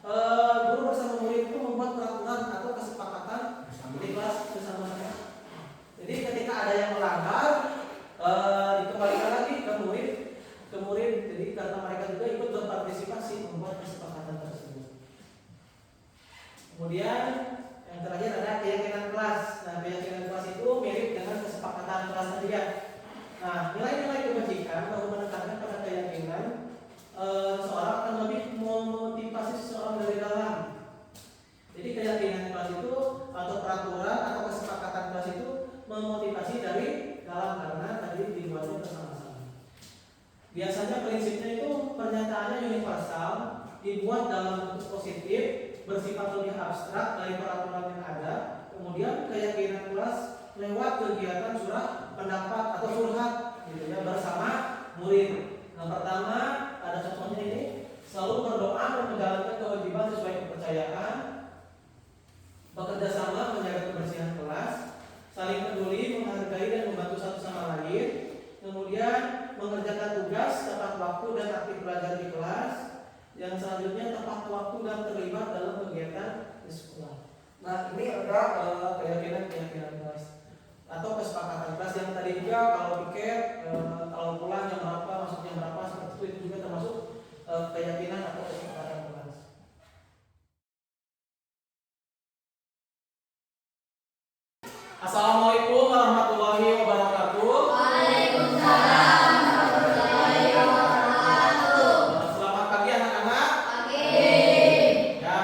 guru bersama murid itu membuat peraturan atau kesepakatan di kelas bersama-sama. Jadi ketika ada yang melanggar, dikembalikan lagi ke murid. Jadi karena mereka juga ikut berpartisipasi membuat kesepakatan tersebut. Kemudian yang terakhir ada keyakinan kelas. Nah, keyakinan kelas itu mirip dengan kesepakatan kelas tadi ya. Nah, nilai-nilai kebajikan baru menekankan pada keyakinan seorang akan lebih memotivasi seseorang dari dalam. Jadi keyakinan kelas itu atau peraturan atau kesepakatan kelas itu memotivasi dari dalam karena tadi dibuatnya bersama-sama. Biasanya prinsipnya itu pernyataannya universal, dibuat dalam bentuk positif, bersifat lebih abstrak dari peraturan yang ada. Kemudian keyakinan kelas lewat kegiatan surah pendapat atau surhat gitu ya bersama murid. Yang pertama ada contohnya ini, selalu berdoa dan menjalankan kewajiban sesuai kepercayaan, bekerja sama menjaga kebersihan kelas, saling peduli, menghargai dan membantu satu sama lain, kemudian mengerjakan tugas tepat waktu dan aktif belajar di kelas. Yang selanjutnya tepat waktu dan terlibat dalam kegiatan di sekolah. Nah, ini ada keyakinan kelas atau kesepakatan kelas yang tadi juga kalau piket, kalau pulang jam berapa, masuk jam berapa, seperti itu juga termasuk keyakinan atau kesepakatan kelas. Assalamualaikum warahmatullahi wabarakatuh. Waalaikumsalam warahmatullahi wabarakatuh. Selamat pagi anak-anak. Pagi. Ya,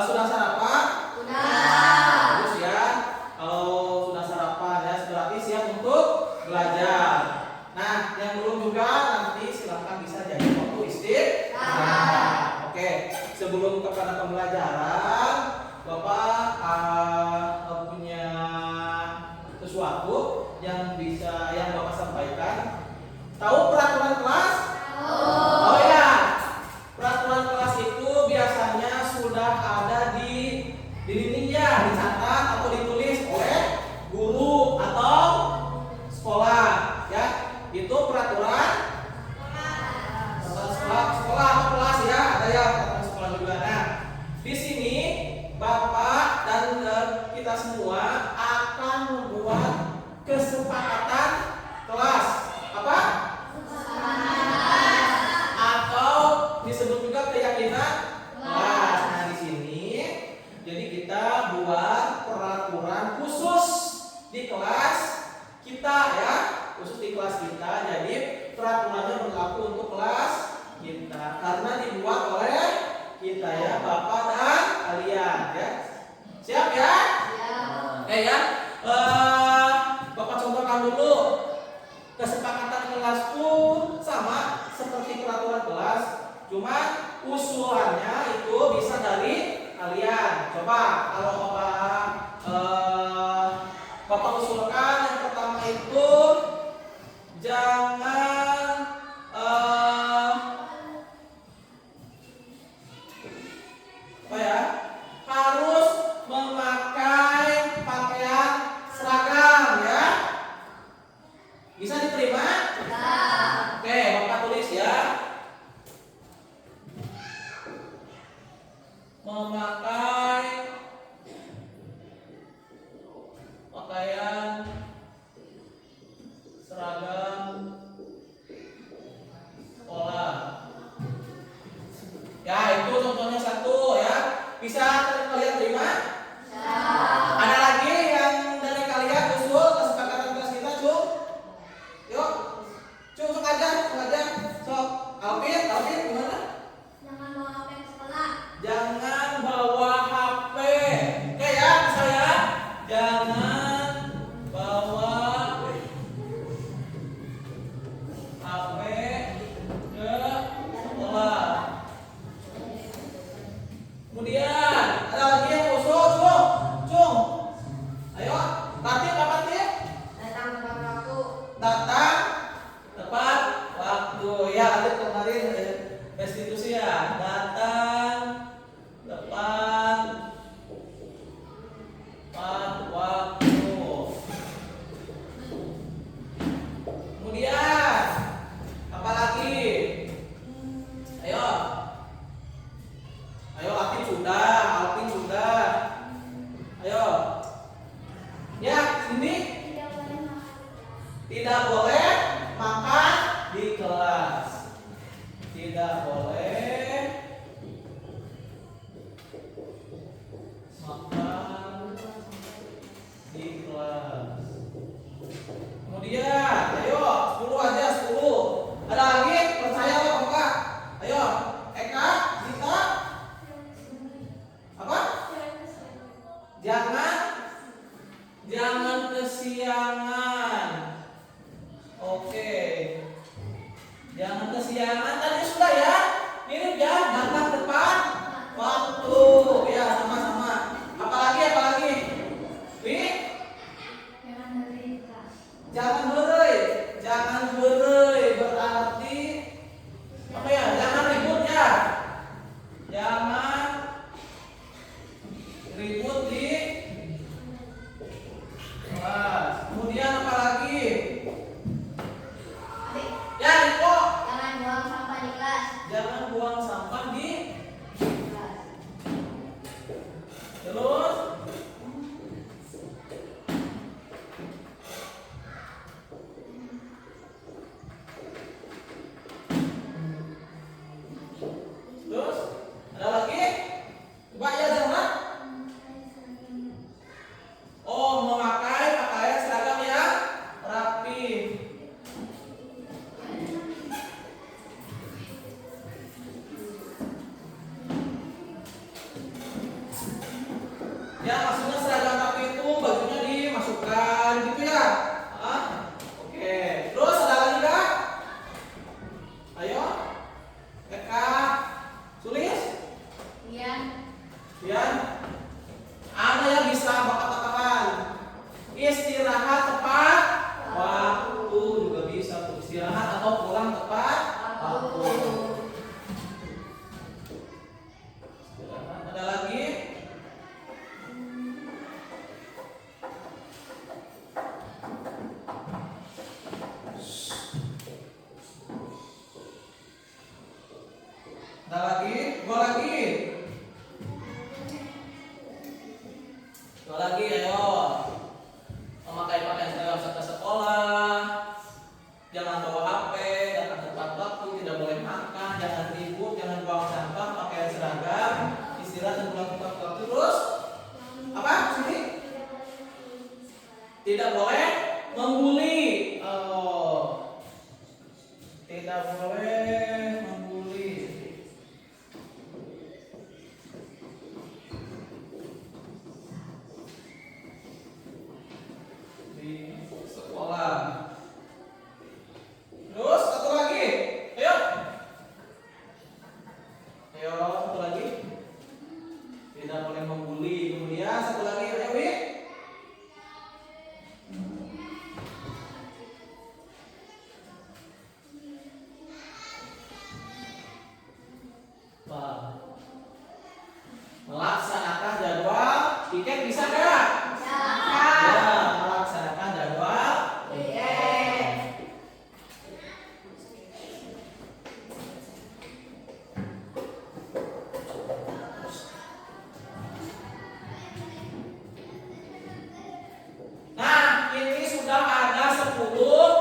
sudah sarapan? Sudah. Bagus ya. Kalau sudah sarapan ya berarti siap untuk belajar. Nah, yang belum juga nanti silakan bisa jadi waktu istirahat. Oke, sebelum kepada pembelajaran, Bapak punya sesuatu yang Bapak sampaikan. Tahu peraturan kelas? Oh ya, peraturan kelas itu biasanya sudah ada di dinding ya, dicatat atau ditulis oleh guru atau sekolah ya. Itu peraturan sekolah atau kelas ya, ada ya peraturan sekolah juga. Nah, di sini Bapak dan kita semua akan membuat kesepakatan kelas. Apa? Atau disebut juga keyakinan kelas. Nah, di sini jadi kita buat peraturan khusus di kelas kita ya, khusus di kelas kita. Jadi peraturannya berlaku untuk kelas kita karena dibuat oleh kita ya, Bapak dan kalian ya. Siap ya? Oke ya. Bapak contohkan dulu. Kesepakatan kelasku sama seperti peraturan kelas, cuma usulannya itu bisa dari kalian. Coba kalau Bapak usulkan yang pertama itu jangan apa ya? Harus memakai pakaian seragam ya. Bisa diterima? Oke, Bapak tulis ya. Memakai pakaian seragam sekolah. Ya, itu contohnya satu ya. Bisa kalian terima? Ada lagi yang dari kalian usul kesepakatan kelas kita, Cung? Yuk. Cung, sok aja. Sok. Alvin gimana? Jangan bawa HP. Oke ya, bisa ya? Jangan bawa HP ke sekolah. Kemudian ada lagi yang usul, Cung. Ayo, tatip apa tip? Datang tepat waktu. Ya, ada kemarin restitusi ya. Datang tepat waktu. Kemudian apa lagi? Ayo, Alvin sudah. Ayo. Ya, sini. Tidak boleh makan di kelas. Tidak boleh makan di kelas. Kemudian, ayo 10 aja 10. Ada lagi? Percaya loh Bapak. Ayo, Eka, Zita. Apa? Jangan kesiangan. Oke. Jangan kesiangan. Tadi sudah ya. Mirip ya, datang tepat waktu. Ya, sama-sama. Apalagi? Wi? Jangan heureuy berarti apa ya? Jangan ribut ya. Jangan ribut di kelas. Kemudian apa lagi? Ya, Riko. Jangan buang sampah di terus Tidak boleh membuli. Oh, tidak boleh membuli di sekolah. Terus satu lagi. Ayo. Ayo, satu lagi. Tidak boleh membuli. Kemudian satu lagi, ayo Wi. Melaksanakan jadwal piket bisa nggak? Ya, melaksanakan jadwal piket. Nah, ini sudah ada 10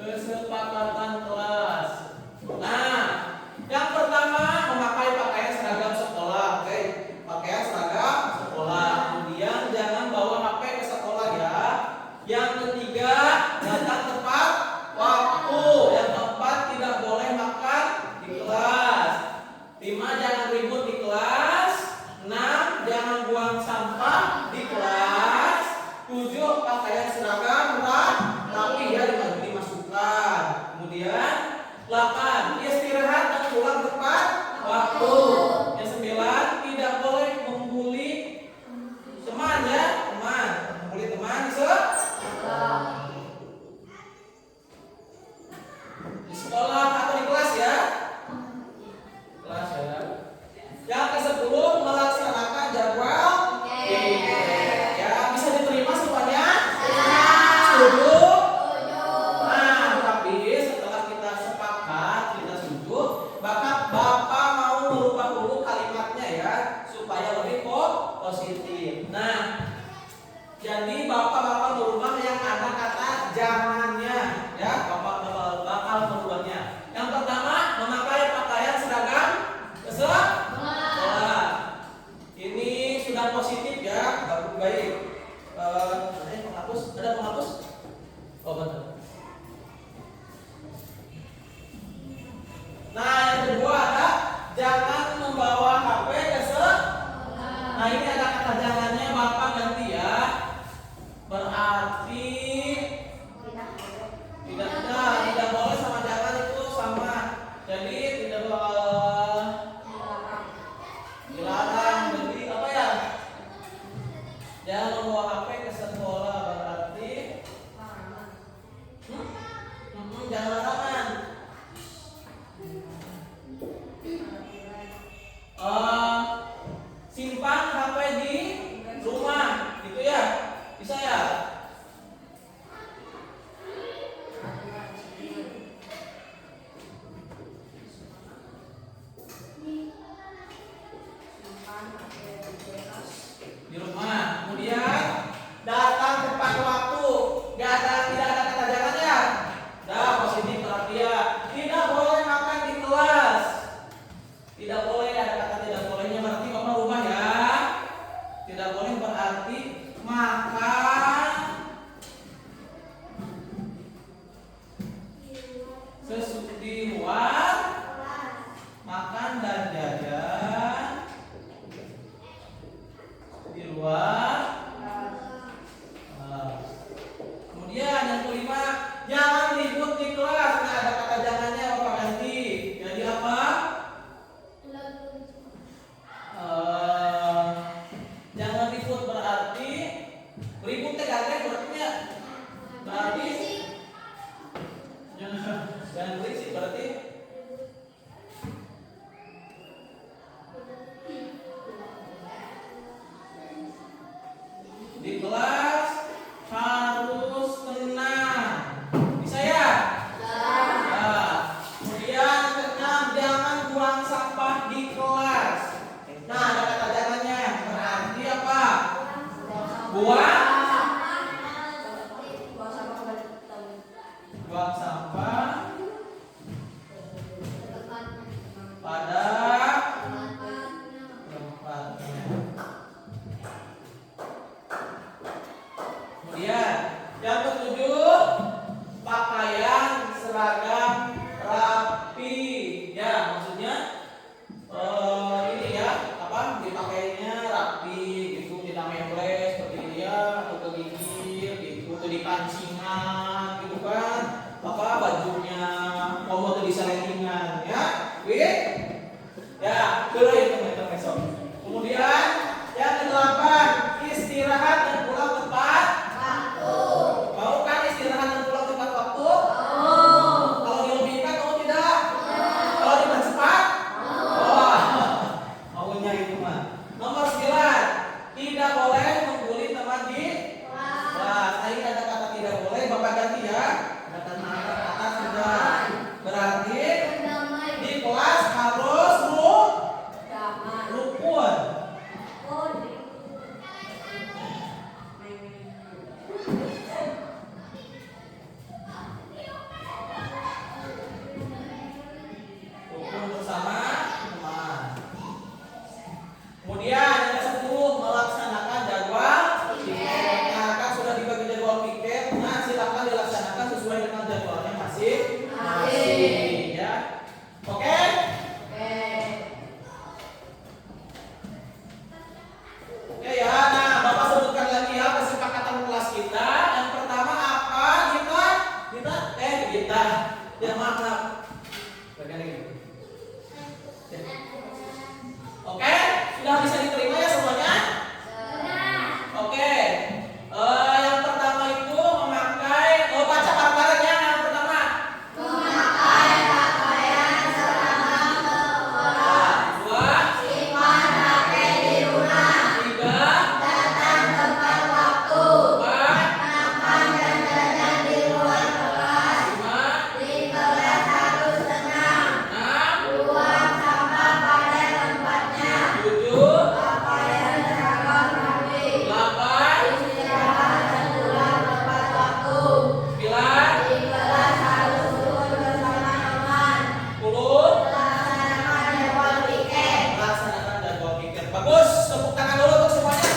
kesepakatan kelas. Nah, yang pertama memakai pakaian seragam sekolah. Oke, pakaian seragam sekolah. Kemudian jangan bawa HP ke sekolah ya. Yang ketiga, datang tepat waktu. Yang keempat, tidak boleh makan di kelas. 5, jangan ribut di kelas. 6, jangan buang sampah di kelas. 7, pakaian seragam rapi ya dimasukkan. Kemudian 8, istirahat dan pulang tepat waktu. Yang 9, tidak boleh membuli teman ya, teman. Membuli teman di sekolah atau di kelas ya. Kelas ya. Yang ke-10, melaksanakan jadwal piket. Ya, bisa diterima semuanya? Setuju? Nah, tapi setelah kita sepakat, kita setuju, Bapak mau merubah dulu kalimatnya ya, supaya lebih positif. Nah, jadi Bapak bakal merubah yang ada kata jangannya ya, Bapak bakal merubahnya. Yang pertama, memakai pakaian seragam sekolah. Ini sudah positif ya, baik. Penghapus, ada penghapus? Oh betul. Nah, yang kedua ada jangan membawa HP ke sekolah. Nah, ini ada kata jangannya, Bapak ganti ya. Berarti tidak boleh sama jangan itu sama. Jadi tidak dilarang. Jadi apa ya? Jangan membawa HP ke sekolah berarti jangan larangan. Simpan HP di rumah, gitu ya? Bisa ya? Di rumah. Kemudian datang tepat waktu. Tidak ada kata jangan ya. Dah positif berarti ya. Tidak boleh makan di kelas. Tidak boleh, ada kata tidak bolehnya berarti Bapak rubah ya. Tidak boleh berarti makan di luar, makan dan jajan di luar. Kemudian yang kelima, jangan ribut di kelas. Nah, ada kata jangannya Bapak ganti. Jadi apa? Jangan ribut berarti ributnya ganti berarti ya. Berarti jangan berisik berarti di kelas harus tenang. Bisa ya? Nah, kemudian keenam, jangan buang sampah di kelas. Nah, ada kata jangannya. Berarti apa? Buang sampah pada Sudah bisa diterima ya semuanya? Oke. Yang pertama itu memakai baca bareng-bareng ya. Yang pertama Memakai pakaian seragam sekolah. dua, Simpan HP di rumah. tiga, Datang tepat waktu. empat, Makan dan jajan di luar kelas. lima, Di kelas harus tenang. enam, Buang sampah pada tempatnya. tujuh, Pakaian seragam rapi. delapan, Istirahat dan pulang tepat waktu. sembilan, Di kelas harus rukun bersama teman. 10. Melaksanakan jadwal piket. Laksanakan jadwal pikir. Bagus, tepuk tangan dulu untuk semuanya.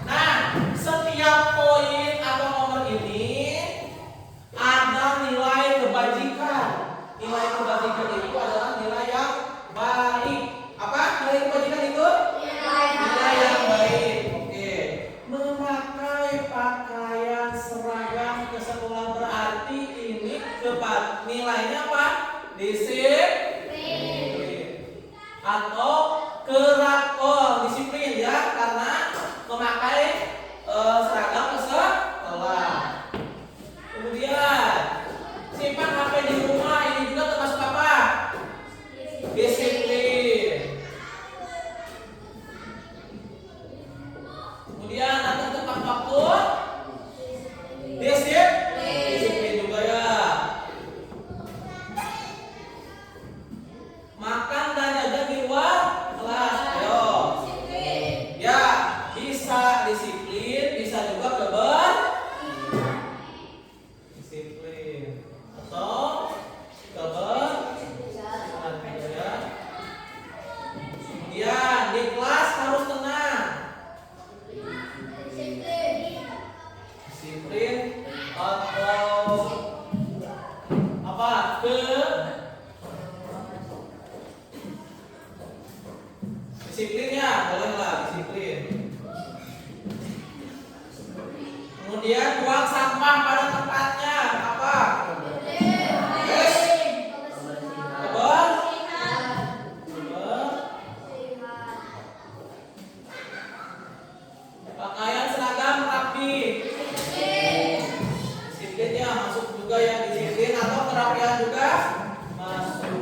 Nah, setiap poin atau nomor ini ada nilai kebajikan. Nilai kebajikan itu adalah nilai yang baik. Apa nilai kebajikan itu? Nilai yang baik. Oke. Memakai pakaian seragam ke sekolah berarti ini nilainya apa? Disiplin. Atau disiplin ya, karena memakai seragam ke sekolah. Kemudian simpan HP di rumah, ini juga termasuk apa? Disiplin. Kemudian datang tepat waktu, disiplin juga ya. Makan dan jajan di luar kelas, ayo. Ya, bisa disiplin, bisa juga disiplin atau ya. Kemudian di kelas harus tenang, disiplin atau apa? Disiplin ya, bolehlah disiplin. Kemudian buang sampah pada tempatnya, apa? Yes. Betul? Betul. Pakaian seragam rapi. Disiplinnya masuk juga ya, disiplin atau kerapian juga masuk.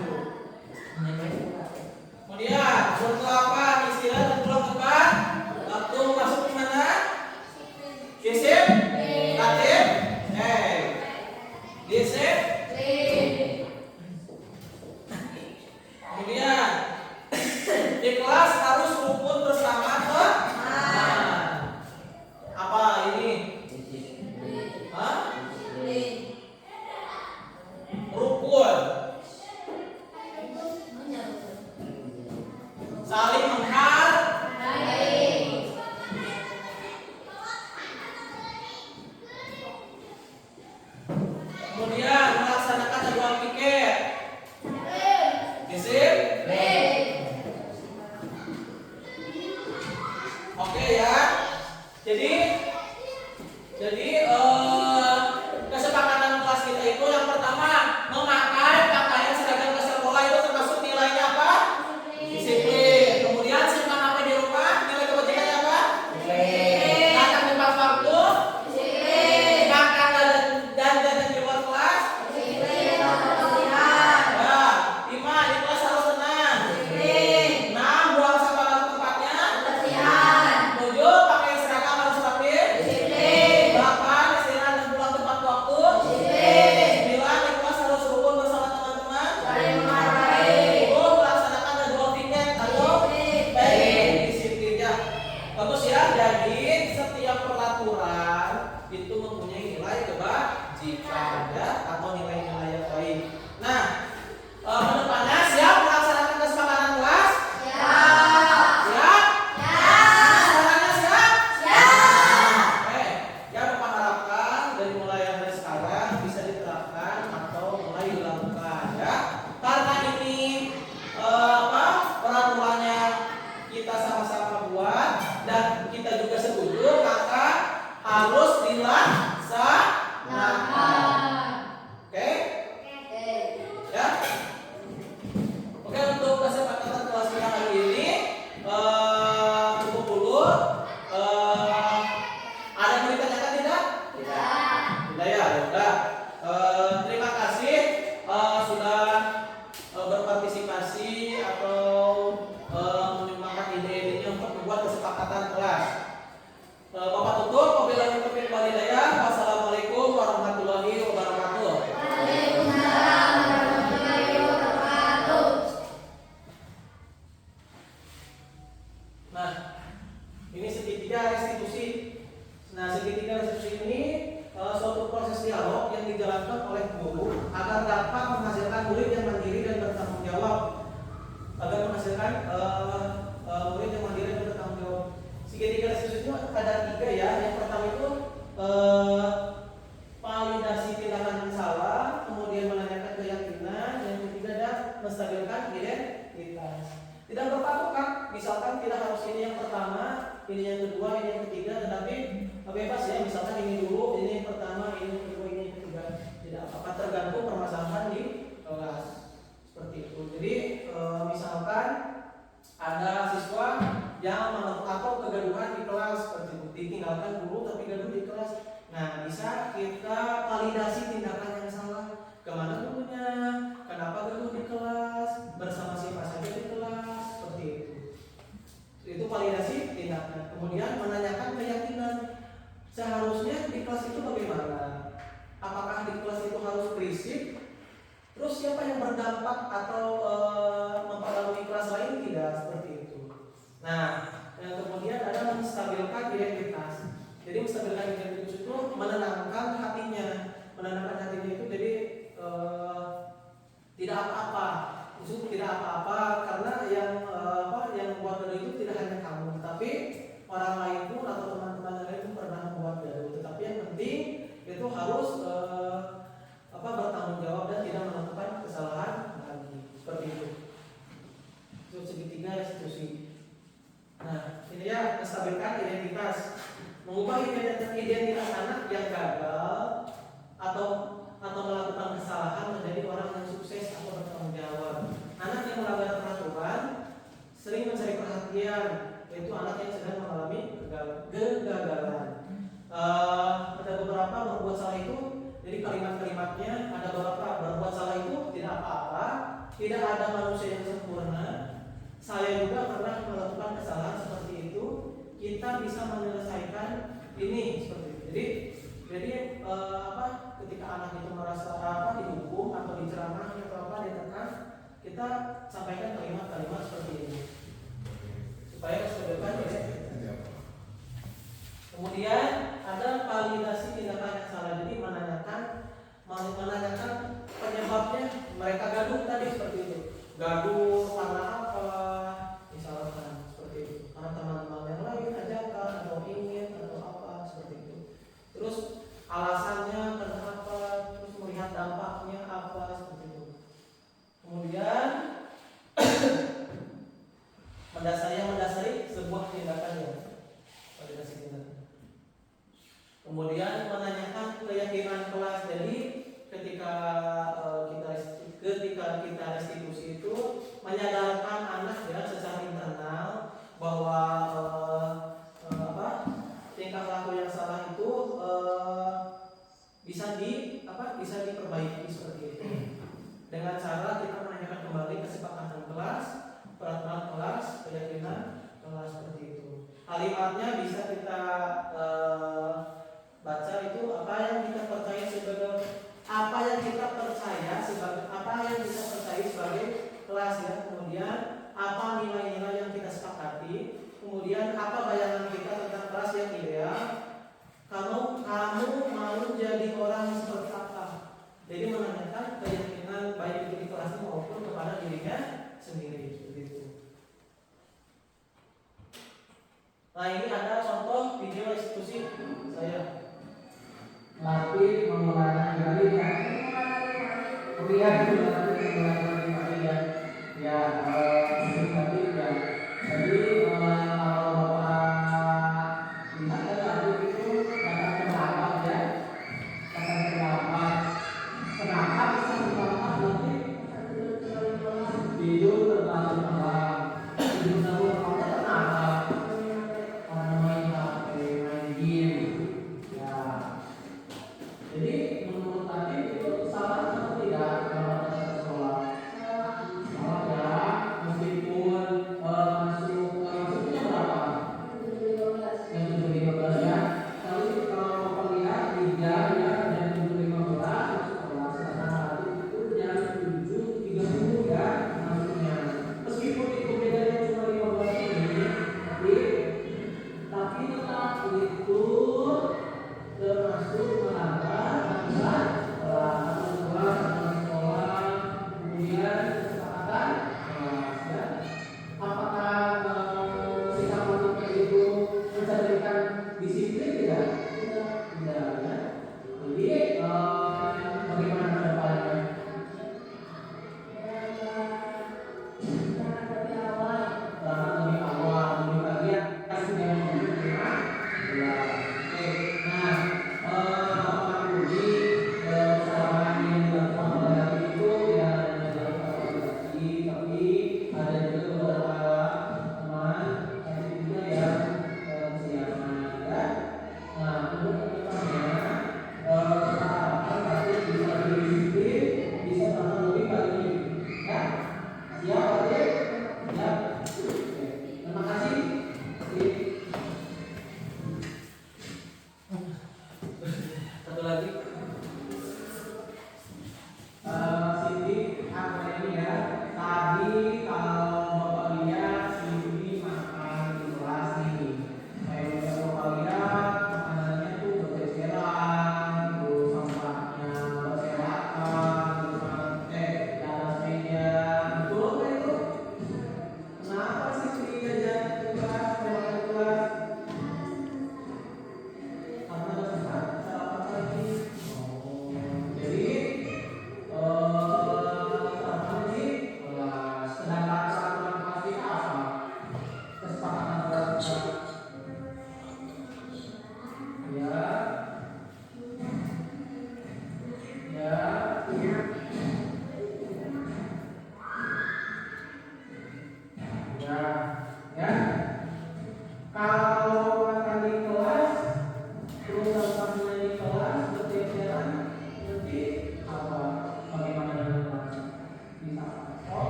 Kemudian setelah apa? Istirahat dan pulang tepat waktu, masuk di mana? Disiplin. Disiplin. Kemudian di kelas harus rukun bersama teman. Apa ini? Hah? Rukun. Saling menghargai. Kemudian melaksanakan jadwal piket. Disiplin. Oke ya. Jadi kesepakatan kelas kita itu yang pertama memakai pakaian seragam ke sekolah itu termasuk nilainya apa? Disiplin. Kemudian menstabilkan identitas. Tidak berpatokan, misalkan tidak harus ini yang pertama, ini yang kedua, ini yang ketiga, tetapi bebas ya, misalkan ini dulu, ini yang pertama, ini yang kedua, ini yang ketiga. Tidak apa-apa, tergantung permasalahan di kelas. Seperti itu. Jadi misalkan ada siswa yang atau kegaduhan di kelas, seperti itu, ditinggalkan guru tapi gaduh di kelas. Nah, bisa kita validasi tindakan yang salah. Kemana gurunya? Kenapa gaduh di kelas? Bersama siapa saja di kelas? Seperti itu. Itu validasi tindakan. Kemudian menanyakan keyakinan. Seharusnya di kelas itu bagaimana? Apakah di kelas itu harus berisik? Terus siapa yang berdampak atau mempengaruhi kelas lain? Tidak, seperti itu. Nah, yang kemudian ada menstabilkan identitas. Jadi menstabilkan identitas itu menenangkan hatinya. Menenangkan hatinya itu jadi tidak apa-apa. Itu tidak apa-apa karena yang membuat gaduh itu tidak hanya kamu, tapi orang lain pun atau teman-teman lain pun pernah membuat gaduh. Tetapi yang penting itu harus bertanggung jawab dan tidak melakukan kesalahan lagi. Seperti itu. Itu segitiga restitusi. Nah, ini ya menstabilkan identitas, mengubah identitas anak yang gagal atau melakukan kesalahan menjadi orang yang sukses atau bertanggung jawab. Anak yang melanggar peraturan sering mencari perhatian, yaitu anak yang sedang mengalami kegagalan. Ada beberapa berbuat salah itu, jadi kalimat-kalimatnya ada beberapa berbuat salah itu tidak apa-apa, tidak ada manusia yang sempurna. Saya juga pernah melakukan kesalahan seperti itu. Kita bisa menyelesaikan ini seperti itu. Jadi ketika anak itu merasa dihukum atau diceramahi atau ditekan, kita sampaikan kalimat-kalimat seperti ini supaya kesedaran ya. Kemudian ada validasi tindakan yang salah. Jadi menanyakan penyebabnya mereka gaduh tadi seperti itu. Gaduh karena apa? Misalkan seperti itu. Karena teman-teman yang lain ajakan atau ingin atau apa seperti itu. Terus alasannya kenapa? Terus melihat dampaknya apa seperti itu. Kemudian mendasari sebuah tindakan ya. Validasi tindakan. Kemudian menanyakan keyakinan kelas. Jadi ketika kita restitusi itu menyadarkan anak ya secara internal bahwa tingkah laku yang salah itu bisa diperbaiki seperti itu. Dengan cara kita menanyakan kembali kesepakatan kelas, peraturan kelas, keyakinan kelas seperti itu. Kalimatnya bisa kita baca itu apa yang kita percaya sebagai kelas ya. Kemudian apa nilai-nilai yang kita sepakati. Kemudian apa bayangan kita tentang kelas yang ideal. Kamu mau jadi orang yang seperti apa? Jadi menanyakan keyakinan baik itu di kelas maupun kepada dirinya sendiri begitu. Nah, ini ada contoh video restitusi saya. Latih mengulangi kalimat. Kemudian mengulangi kalimat. Ya, tadi ya. Jadi kalau Bapak lihat lagu itu kata pendapat ya. Kata pendapat. Kenapa bisa pendapat nanti? Video